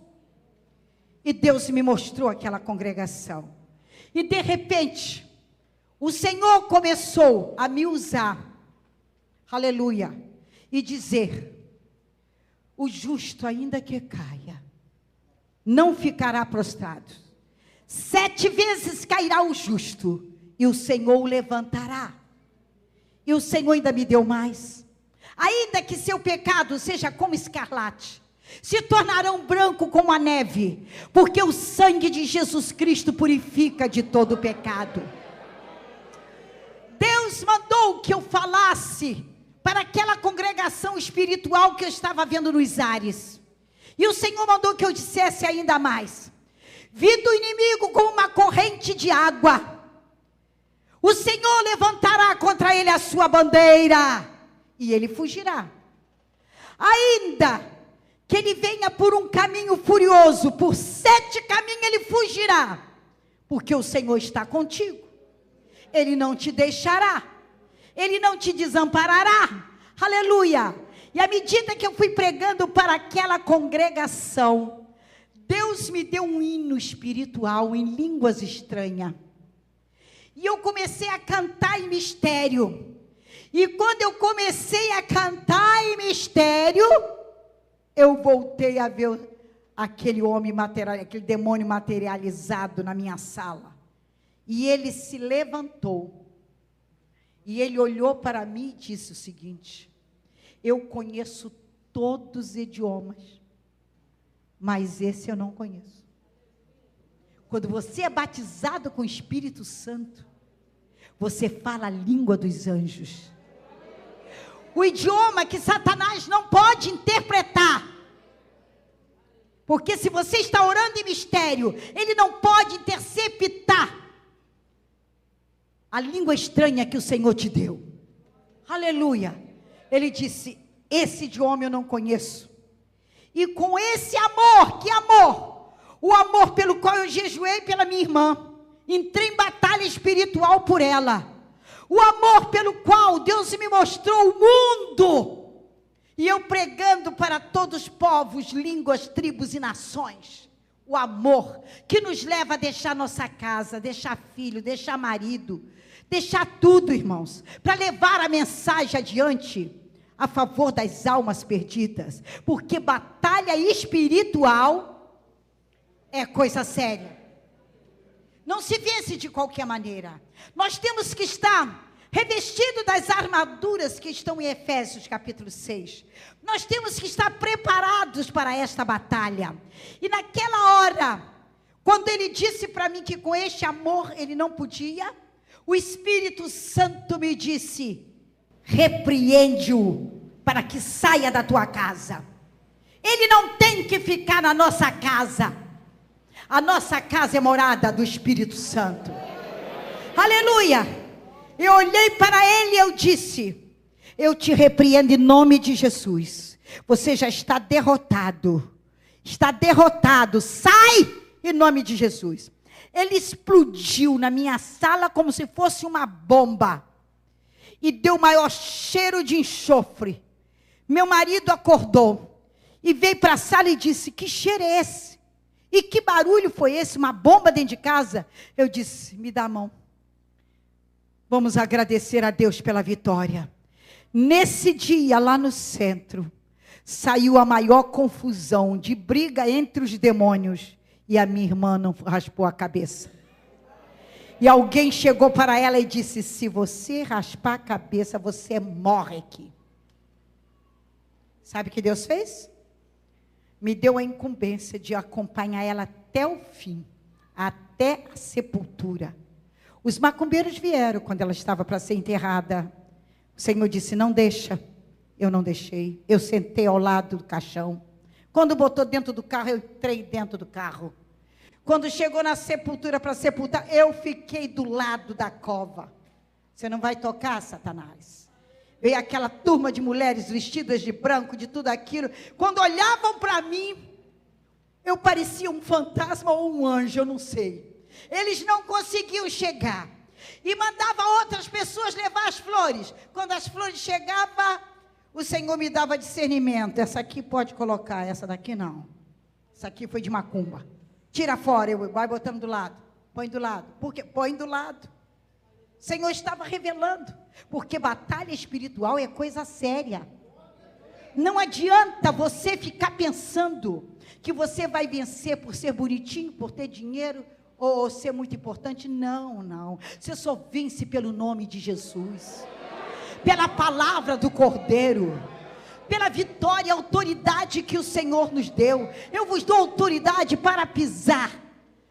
E Deus me mostrou aquela congregação. E de repente, o Senhor começou a me usar, aleluia, e dizer: o justo, ainda que caia, não ficará prostrado. 7 vezes cairá o justo, e o Senhor o levantará. E o Senhor ainda me deu mais. Ainda que seu pecado seja como escarlate, se tornarão branco como a neve, porque o sangue de Jesus Cristo purifica de todo pecado. Deus mandou que eu falasse para aquela congregação espiritual que eu estava vendo nos ares. E o Senhor mandou que eu dissesse ainda mais: vi do inimigo como uma corrente de água. O Senhor levantará contra ele a sua bandeira, e ele fugirá. Ainda que ele venha por um caminho furioso, por 7 caminhos ele fugirá, porque o Senhor está contigo. Ele não te deixará, ele não te desamparará. Aleluia! E à medida que eu fui pregando para aquela congregação, Deus me deu um hino espiritual em línguas estranhas. E eu comecei a cantar em mistério. E quando eu comecei a cantar em mistério, eu voltei a ver aquele homem material, aquele demônio materializado na minha sala. E ele se levantou. E ele olhou para mim e disse o seguinte: eu conheço todos os idiomas, mas esse eu não conheço. Quando você é batizado com o Espírito Santo, você fala a língua dos anjos. O idioma que Satanás não pode interpretar. Porque se você está orando em mistério, ele não pode interceptar a língua estranha que o Senhor te deu. Aleluia. Ele disse: esse idioma eu não conheço. E com esse amor, que amor? O amor pelo qual eu jejuei pela minha irmã, entrei em batalha espiritual por ela. O amor pelo qual Deus me mostrou o mundo. E eu pregando para todos os povos, línguas, tribos e nações. O amor que nos leva a deixar nossa casa, deixar filho, deixar marido, deixar tudo, irmãos, para levar a mensagem adiante a favor das almas perdidas. Porque batalha espiritual é coisa séria. Não se vence de qualquer maneira. Nós temos que estar revestido das armaduras que estão em Efésios capítulo 6. Nós temos que estar preparados para esta batalha. E naquela hora, quando ele disse para mim que com este amor ele não podia, o Espírito Santo me disse: repreende-o para que saia da tua casa. Ele não tem que ficar na nossa casa. A nossa casa é morada do Espírito Santo. Aleluia! Eu olhei para ele e eu disse: eu te repreendo em nome de Jesus. Você já está derrotado. Está derrotado. Sai em nome de Jesus. Ele explodiu na minha sala como se fosse uma bomba. E deu o maior cheiro de enxofre. Meu marido acordou e veio para a sala e disse: que cheiro é esse? E que barulho foi esse? Uma bomba dentro de casa? Eu disse: me dá a mão. Vamos agradecer a Deus pela vitória. Nesse dia, lá no centro, saiu a maior confusão de briga entre os demônios. E a minha irmã não raspou a cabeça. E alguém chegou para ela e disse: se você raspar a cabeça, você morre aqui. Sabe o que Deus fez? Me deu a incumbência de acompanhar ela até o fim, até a sepultura. Os macumbeiros vieram quando ela estava para ser enterrada. O Senhor disse: não deixa. Eu não deixei. Eu sentei ao lado do caixão. Quando botou dentro do carro, eu entrei dentro do carro. Quando chegou na sepultura para sepultar, eu fiquei do lado da cova. Você não vai tocar, Satanás. Veio aquela turma de mulheres vestidas de branco, de tudo aquilo. Quando olhavam para mim, eu parecia um fantasma ou um anjo, eu não sei. Eles não conseguiam chegar. E mandavam outras pessoas levar as flores. Quando as flores chegavam, o Senhor me dava discernimento. Essa aqui pode colocar, essa daqui não. Essa aqui foi de macumba. Tira fora, eu vai botando do lado. Põe do lado. Por quê? Põe do lado. O Senhor estava revelando. Porque batalha espiritual é coisa séria. Não adianta você ficar pensando que você vai vencer por ser bonitinho, por ter dinheiro ou ser muito importante. Não, não. Você só vence pelo nome de Jesus, pela palavra do Cordeiro, pela vitória e autoridade que o Senhor nos deu. Eu vos dou autoridade para pisar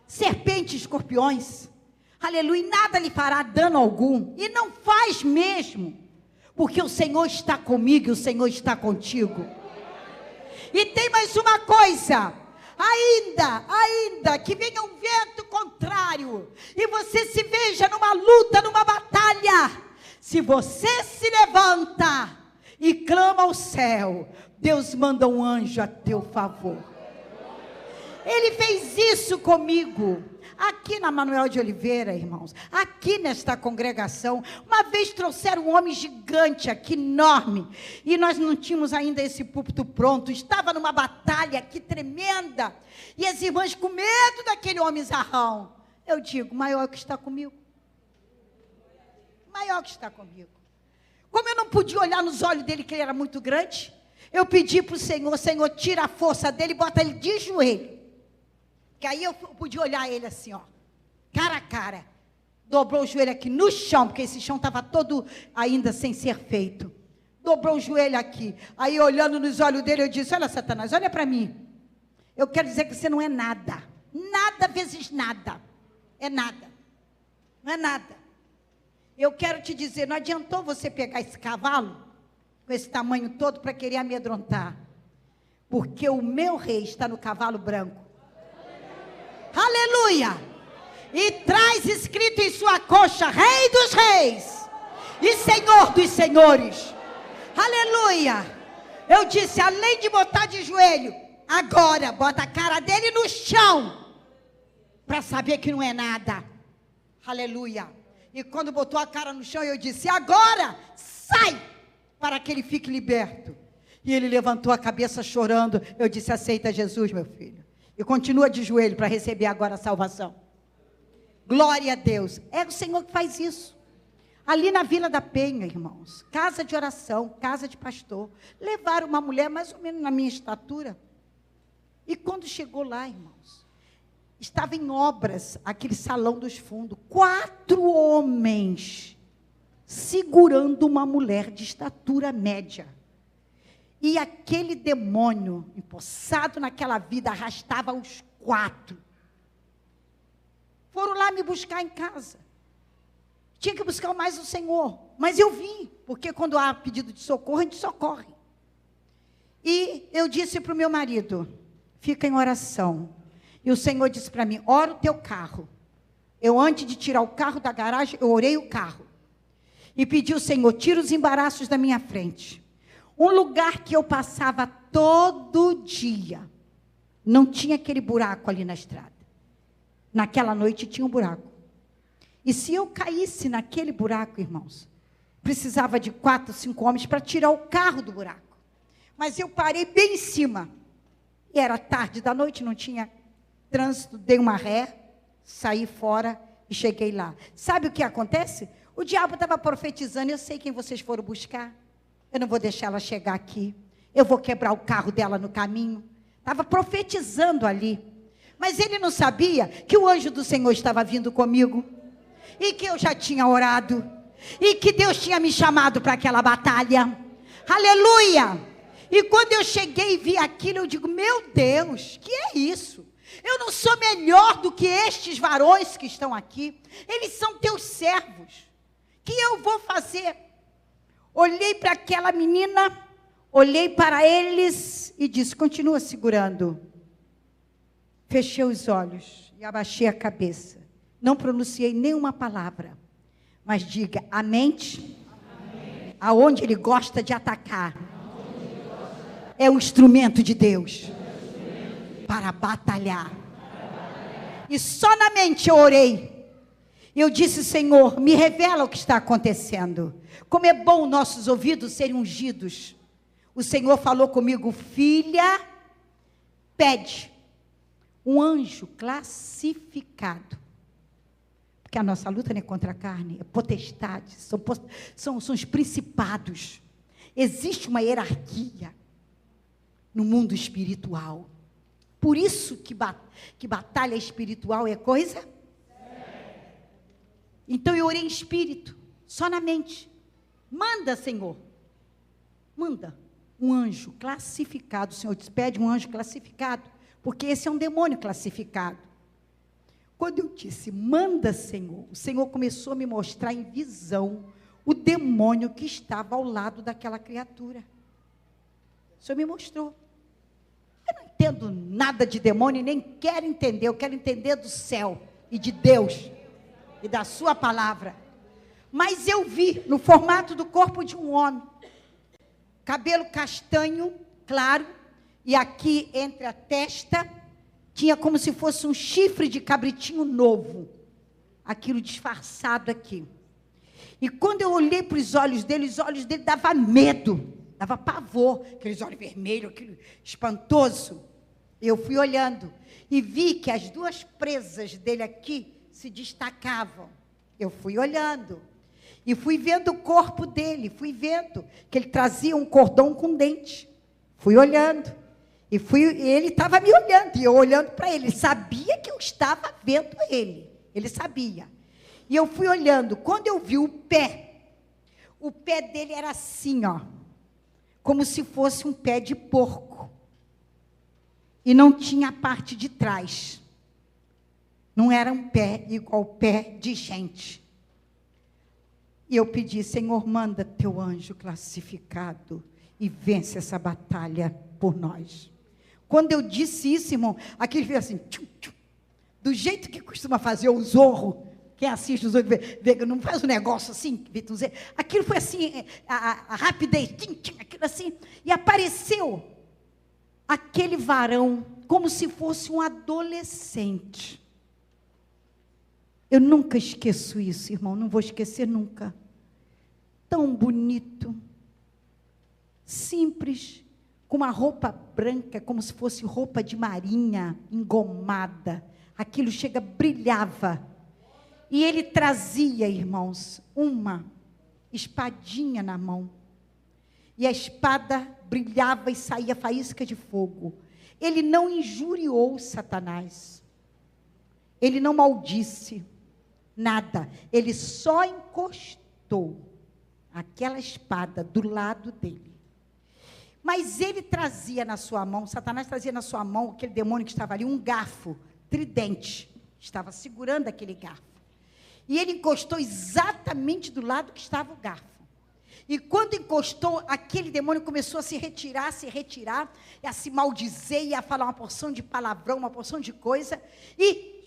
serpentes e escorpiões. Aleluia, e nada lhe fará dano algum. E não faz mesmo, porque o Senhor está comigo e o Senhor está contigo. E tem mais uma coisa: ainda que venha um vento contrário e você se veja numa luta, numa batalha, se você se levanta e clama ao céu, Deus manda um anjo a teu favor. Ele fez isso comigo, aqui na Manuel de Oliveira, irmãos, aqui nesta congregação. Uma vez trouxeram um homem gigante aqui, enorme, e nós não tínhamos ainda esse púlpito pronto, estava numa batalha aqui tremenda, e as irmãs com medo daquele homem zarrão. Eu digo, maior que está comigo, maior que está comigo. Como eu não podia olhar nos olhos dele, que ele era muito grande, eu pedi para o Senhor: Senhor, tira a força dele e bota ele de joelho. Que aí eu podia olhar ele assim, ó, cara a cara. Dobrou o joelho aqui no chão, porque esse chão estava todo ainda sem ser feito. Dobrou o joelho aqui. Aí olhando nos olhos dele, eu disse: olha, Satanás, olha para mim. Eu quero dizer que você não é nada. Nada vezes nada. É nada. Não é nada. Eu quero te dizer, não adiantou você pegar esse cavalo, com esse tamanho todo, para querer amedrontar. Porque o meu rei está no cavalo branco. Aleluia! E traz escrito em sua coxa: Rei dos Reis e Senhor dos Senhores. Aleluia! Eu disse, além de botar de joelho, agora bota a cara dele no chão, para saber que não é nada. Aleluia! E quando botou a cara no chão, eu disse: agora sai, para que ele fique liberto. E ele levantou a cabeça chorando. Eu disse: aceita Jesus, meu filho. E continua de joelho para receber agora a salvação. Glória a Deus. É o Senhor que faz isso. Ali na Vila da Penha, irmãos, casa de oração, casa de pastor, levaram uma mulher mais ou menos na minha estatura. E quando chegou lá, irmãos, estava em obras aquele salão dos fundos, 4 homens segurando uma mulher de estatura média. E aquele demônio empossado naquela vida arrastava os 4. Foram lá me buscar em casa. Tinha que buscar mais o Senhor, mas eu vim, porque quando há pedido de socorro, a gente socorre. E eu disse para o meu marido: fica em oração. E o Senhor disse para mim: ora o teu carro. Eu, antes de tirar o carro da garagem, eu orei o carro. E pedi ao Senhor: tira os embaraços da minha frente. Um lugar que eu passava todo dia, não tinha aquele buraco ali na estrada. Naquela noite tinha um buraco. E se eu caísse naquele buraco, irmãos, precisava de 4, 5 homens para tirar o carro do buraco. Mas eu parei bem em cima. E era tarde da noite, não tinha trânsito, dei uma ré, saí fora e cheguei lá. Sabe o que acontece? O diabo estava profetizando: eu sei quem vocês foram buscar. Eu não vou deixar ela chegar aqui. Eu vou quebrar o carro dela no caminho. Estava profetizando ali. Mas ele não sabia que o anjo do Senhor estava vindo comigo. E que eu já tinha orado. E que Deus tinha me chamado para aquela batalha. Aleluia! E quando eu cheguei e vi aquilo, eu digo: meu Deus, que é isso? Eu não sou melhor do que estes varões que estão aqui. Eles são teus servos. Que eu vou fazer? Olhei para aquela menina, olhei para eles e disse: continua segurando. Fechei os olhos e abaixei a cabeça. Não pronunciei nenhuma palavra. Mas diga: a mente, aonde ele gosta de atacar, é um instrumento de Deus para batalhar. E só na mente eu orei. Eu disse: Senhor, me revela o que está acontecendo. Como é bom nossos ouvidos serem ungidos. O Senhor falou comigo: filha, pede um anjo classificado. Porque a nossa luta não é contra a carne, é potestade, são os principados. Existe uma hierarquia no mundo espiritual. Por isso que batalha espiritual é coisa Então eu orei em espírito, só na mente. Manda, Senhor. Manda um anjo classificado. O Senhor disse, pede um anjo classificado, porque esse é um demônio classificado. Quando eu disse, manda, Senhor, o Senhor começou a me mostrar em visão o demônio que estava ao lado daquela criatura. O Senhor me mostrou. Eu não entendo nada de demônio, nem quero entender. Eu quero entender do céu e de Deus e da sua palavra. Mas eu vi no formato do corpo de um homem, cabelo castanho, claro, e aqui entre a testa tinha como se fosse um chifre de cabritinho novo, aquilo disfarçado aqui. E quando eu olhei para os olhos dele davam medo, dava pavor, aqueles olhos vermelhos, aquele espantoso. Eu fui olhando e vi que as duas presas dele aqui se destacavam. Eu fui olhando e fui vendo o corpo dele, fui vendo que ele trazia um cordão com dente. Fui olhando. E ele estava me olhando, e eu olhando para ele. Ele sabia que eu estava vendo ele. Ele sabia. E eu fui olhando. Quando eu vi o pé dele era assim, ó. Como se fosse um pé de porco. E não tinha a parte de trás. Não era um pé igual pé de gente. E eu pedi, Senhor, manda teu anjo classificado e vence essa batalha por nós. Quando eu disse isso, irmão, aquele fez assim, tchum, tchum, do jeito que costuma fazer o Zorro. Quem assiste os Zorro, não faz um negócio assim, aquilo foi assim, a rapidez, tchum, tchum, aquilo assim, e apareceu aquele varão, como se fosse um adolescente. Eu nunca esqueço isso, irmão, não vou esquecer nunca. Tão bonito, simples, com uma roupa branca, como se fosse roupa de marinha, engomada. Aquilo brilhava. E ele trazia, irmãos, uma espadinha na mão. E a espada brilhava e saía faísca de fogo. Ele não injuriou Satanás. Ele não maldisse nada. Ele só encostou aquela espada do lado dele. Mas ele trazia na sua mão, Satanás trazia na sua mão, aquele demônio que estava ali, um garfo, tridente. Estava segurando aquele garfo. E ele encostou exatamente do lado que estava o garfo. E quando encostou, aquele demônio começou a se retirar, e a se maldizer, e a falar uma porção de palavrão, uma porção de coisa, e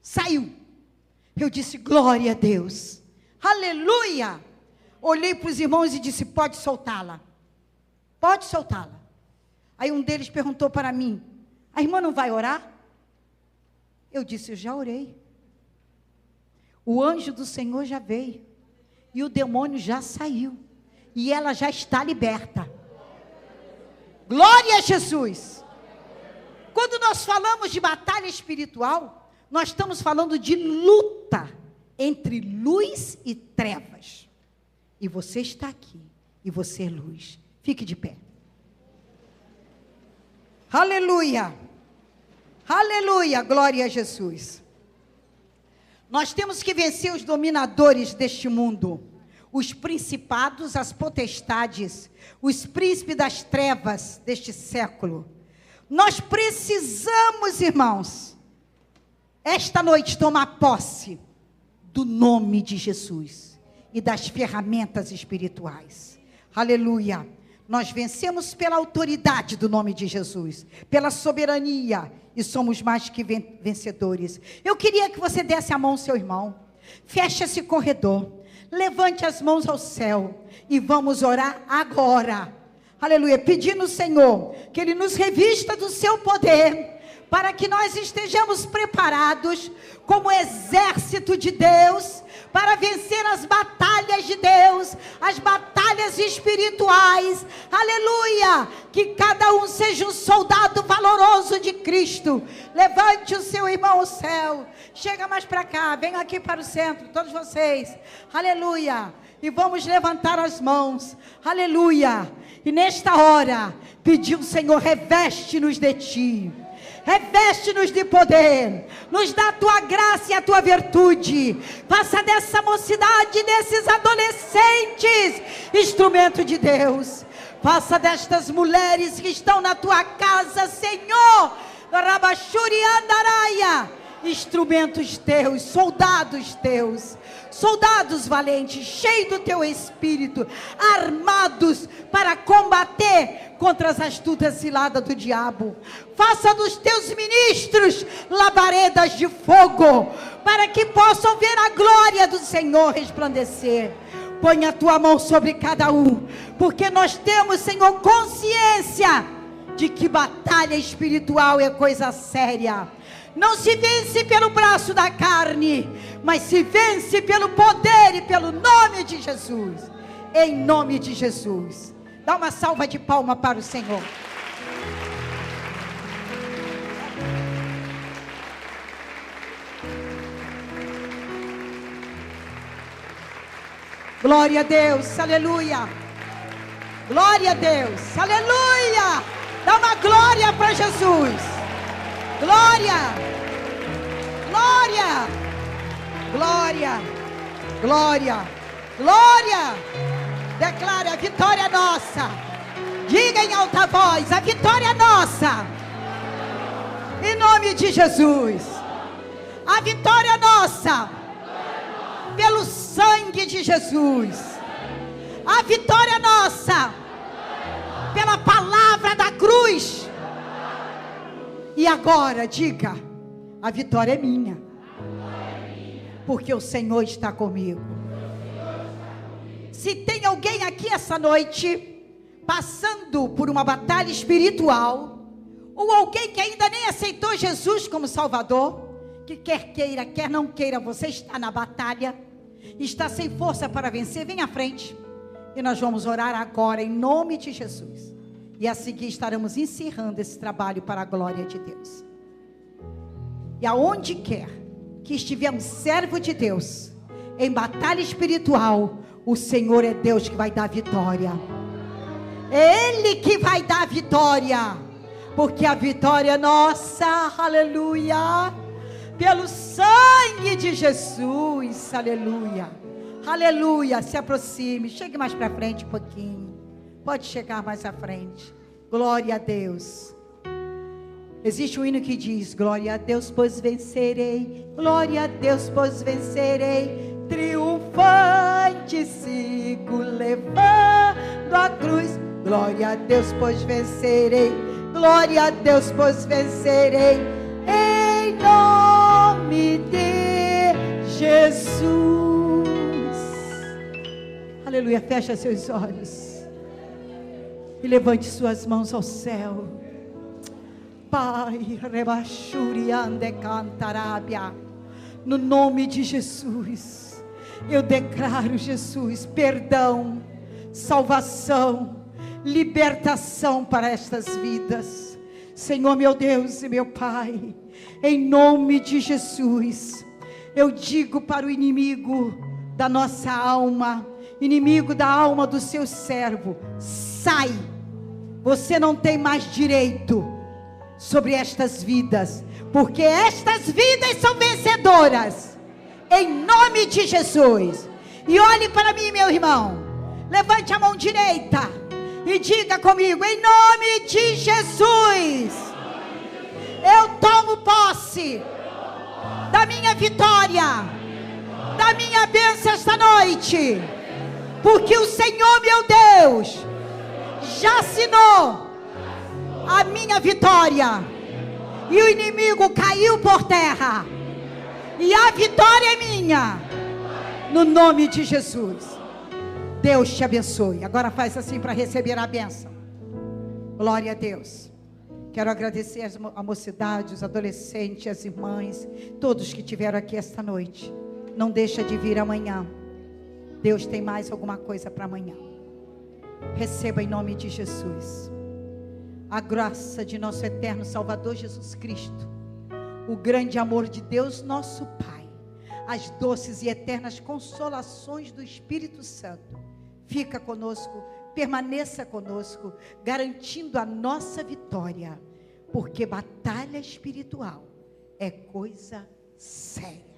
saiu. Eu disse, glória a Deus, aleluia. Olhei para os irmãos e disse, pode soltá-la. Pode soltá-la. Aí um deles perguntou para mim, a irmã não vai orar? Eu disse, eu já orei. O anjo do Senhor já veio. E o demônio já saiu. E ela já está liberta. Glória a Jesus. Quando nós falamos de batalha espiritual, nós estamos falando de luta entre luz e trevas. E você está aqui. E você é luz. Fique de pé. Aleluia. Aleluia. Glória a Jesus. Nós temos que vencer os dominadores deste mundo. Os principados, as potestades. Os príncipes das trevas deste século. Nós precisamos, irmãos, esta noite tomar posse do nome de Jesus. E das ferramentas espirituais. Aleluia. Nós vencemos pela autoridade do nome de Jesus, pela soberania, e somos mais que vencedores. Eu queria que você desse a mão ao seu irmão, feche esse corredor, levante as mãos ao céu, e vamos orar agora, aleluia, pedindo ao Senhor, que Ele nos revista do seu poder, para que nós estejamos preparados, como exército de Deus, para vencer as batalhas de Deus, as batalhas espirituais, aleluia, que cada um seja um soldado valoroso de Cristo. Levante o seu irmão ao céu, chega mais para cá, venham aqui para o centro, todos vocês, aleluia, e vamos levantar as mãos, aleluia, e nesta hora, pedir ao Senhor, reveste-nos de Ti, Reveste-nos de poder, nos dá a tua graça e a tua virtude. Faça dessa mocidade, desses adolescentes, instrumento de Deus. Faça destas mulheres que estão na tua casa, Senhor, Rabachuri Andaraia, instrumentos teus, soldados valentes, cheios do teu espírito, armados para combater contra as astutas ciladas do diabo. Faça dos teus ministros labaredas de fogo, para que possam ver a glória do Senhor resplandecer. Põe a tua mão sobre cada um, porque nós temos, Senhor, consciência de que batalha espiritual é coisa séria. Não se vence pelo braço da carne, mas se vence pelo poder e pelo nome de Jesus. Em nome de Jesus. Dá uma salva de palma para o Senhor. Glória a Deus, aleluia. Glória a Deus, aleluia. Dá uma glória para Jesus. Glória, glória, glória, glória, glória. Declare: a vitória é nossa. Diga em alta voz: a vitória é nossa. Em nome de Jesus. A vitória é nossa. Pelo sangue de Jesus. A vitória é nossa. Pela palavra da cruz. E agora diga: a vitória é minha. Porque o Senhor está comigo. Se tem alguém aqui essa noite passando por uma batalha espiritual, ou alguém que ainda nem aceitou Jesus como Salvador, que quer queira, quer não queira, você está na batalha, está sem força para vencer, vem à frente. E nós vamos orar agora em nome de Jesus. E a seguir estaremos encerrando esse trabalho para a glória de Deus. E aonde quer que estiver um servo de Deus em batalha espiritual, o Senhor é Deus que vai dar vitória. É Ele que vai dar vitória. Porque a vitória é nossa, aleluia. Pelo sangue de Jesus, aleluia. Aleluia, se aproxime, chegue mais para frente um pouquinho. Pode chegar mais à frente. Glória a Deus. Existe um hino que diz: glória a Deus, pois vencerei. Glória a Deus, pois vencerei. Triunfante sigo levando a cruz. Glória a Deus, pois vencerei. Glória a Deus, pois vencerei. Em nome de Jesus. Aleluia, fecha seus olhos e levante suas mãos ao céu. Pai, rebachuriande cantarabia, no nome de Jesus, eu declaro, Jesus, perdão, salvação, libertação para estas vidas. Senhor, meu Deus e meu Pai, em nome de Jesus, eu digo para o inimigo da nossa alma, inimigo da alma do seu servo: sai, você não tem mais direito sobre estas vidas, porque estas vidas são vencedoras, em nome de Jesus. E olhe para mim, meu irmão, levante a mão direita e diga comigo: em nome de Jesus, eu tomo posse da minha vitória, da minha bênção esta noite, porque o Senhor, meu Deus, já assinou a minha vitória, e o inimigo caiu por terra, e a vitória é minha, no nome de Jesus. Deus te abençoe. Agora faz assim para receber a bênção. Glória a Deus. Quero agradecer a mocidade, os adolescentes, as irmãs, todos que estiveram aqui esta noite. Não deixa de vir amanhã. Deus tem mais alguma coisa para amanhã. Receba em nome de Jesus a graça de nosso eterno Salvador Jesus Cristo, o grande amor de Deus nosso Pai, as doces e eternas consolações do Espírito Santo. Fica conosco, permaneça conosco, garantindo a nossa vitória. porque batalha espiritual é coisa séria.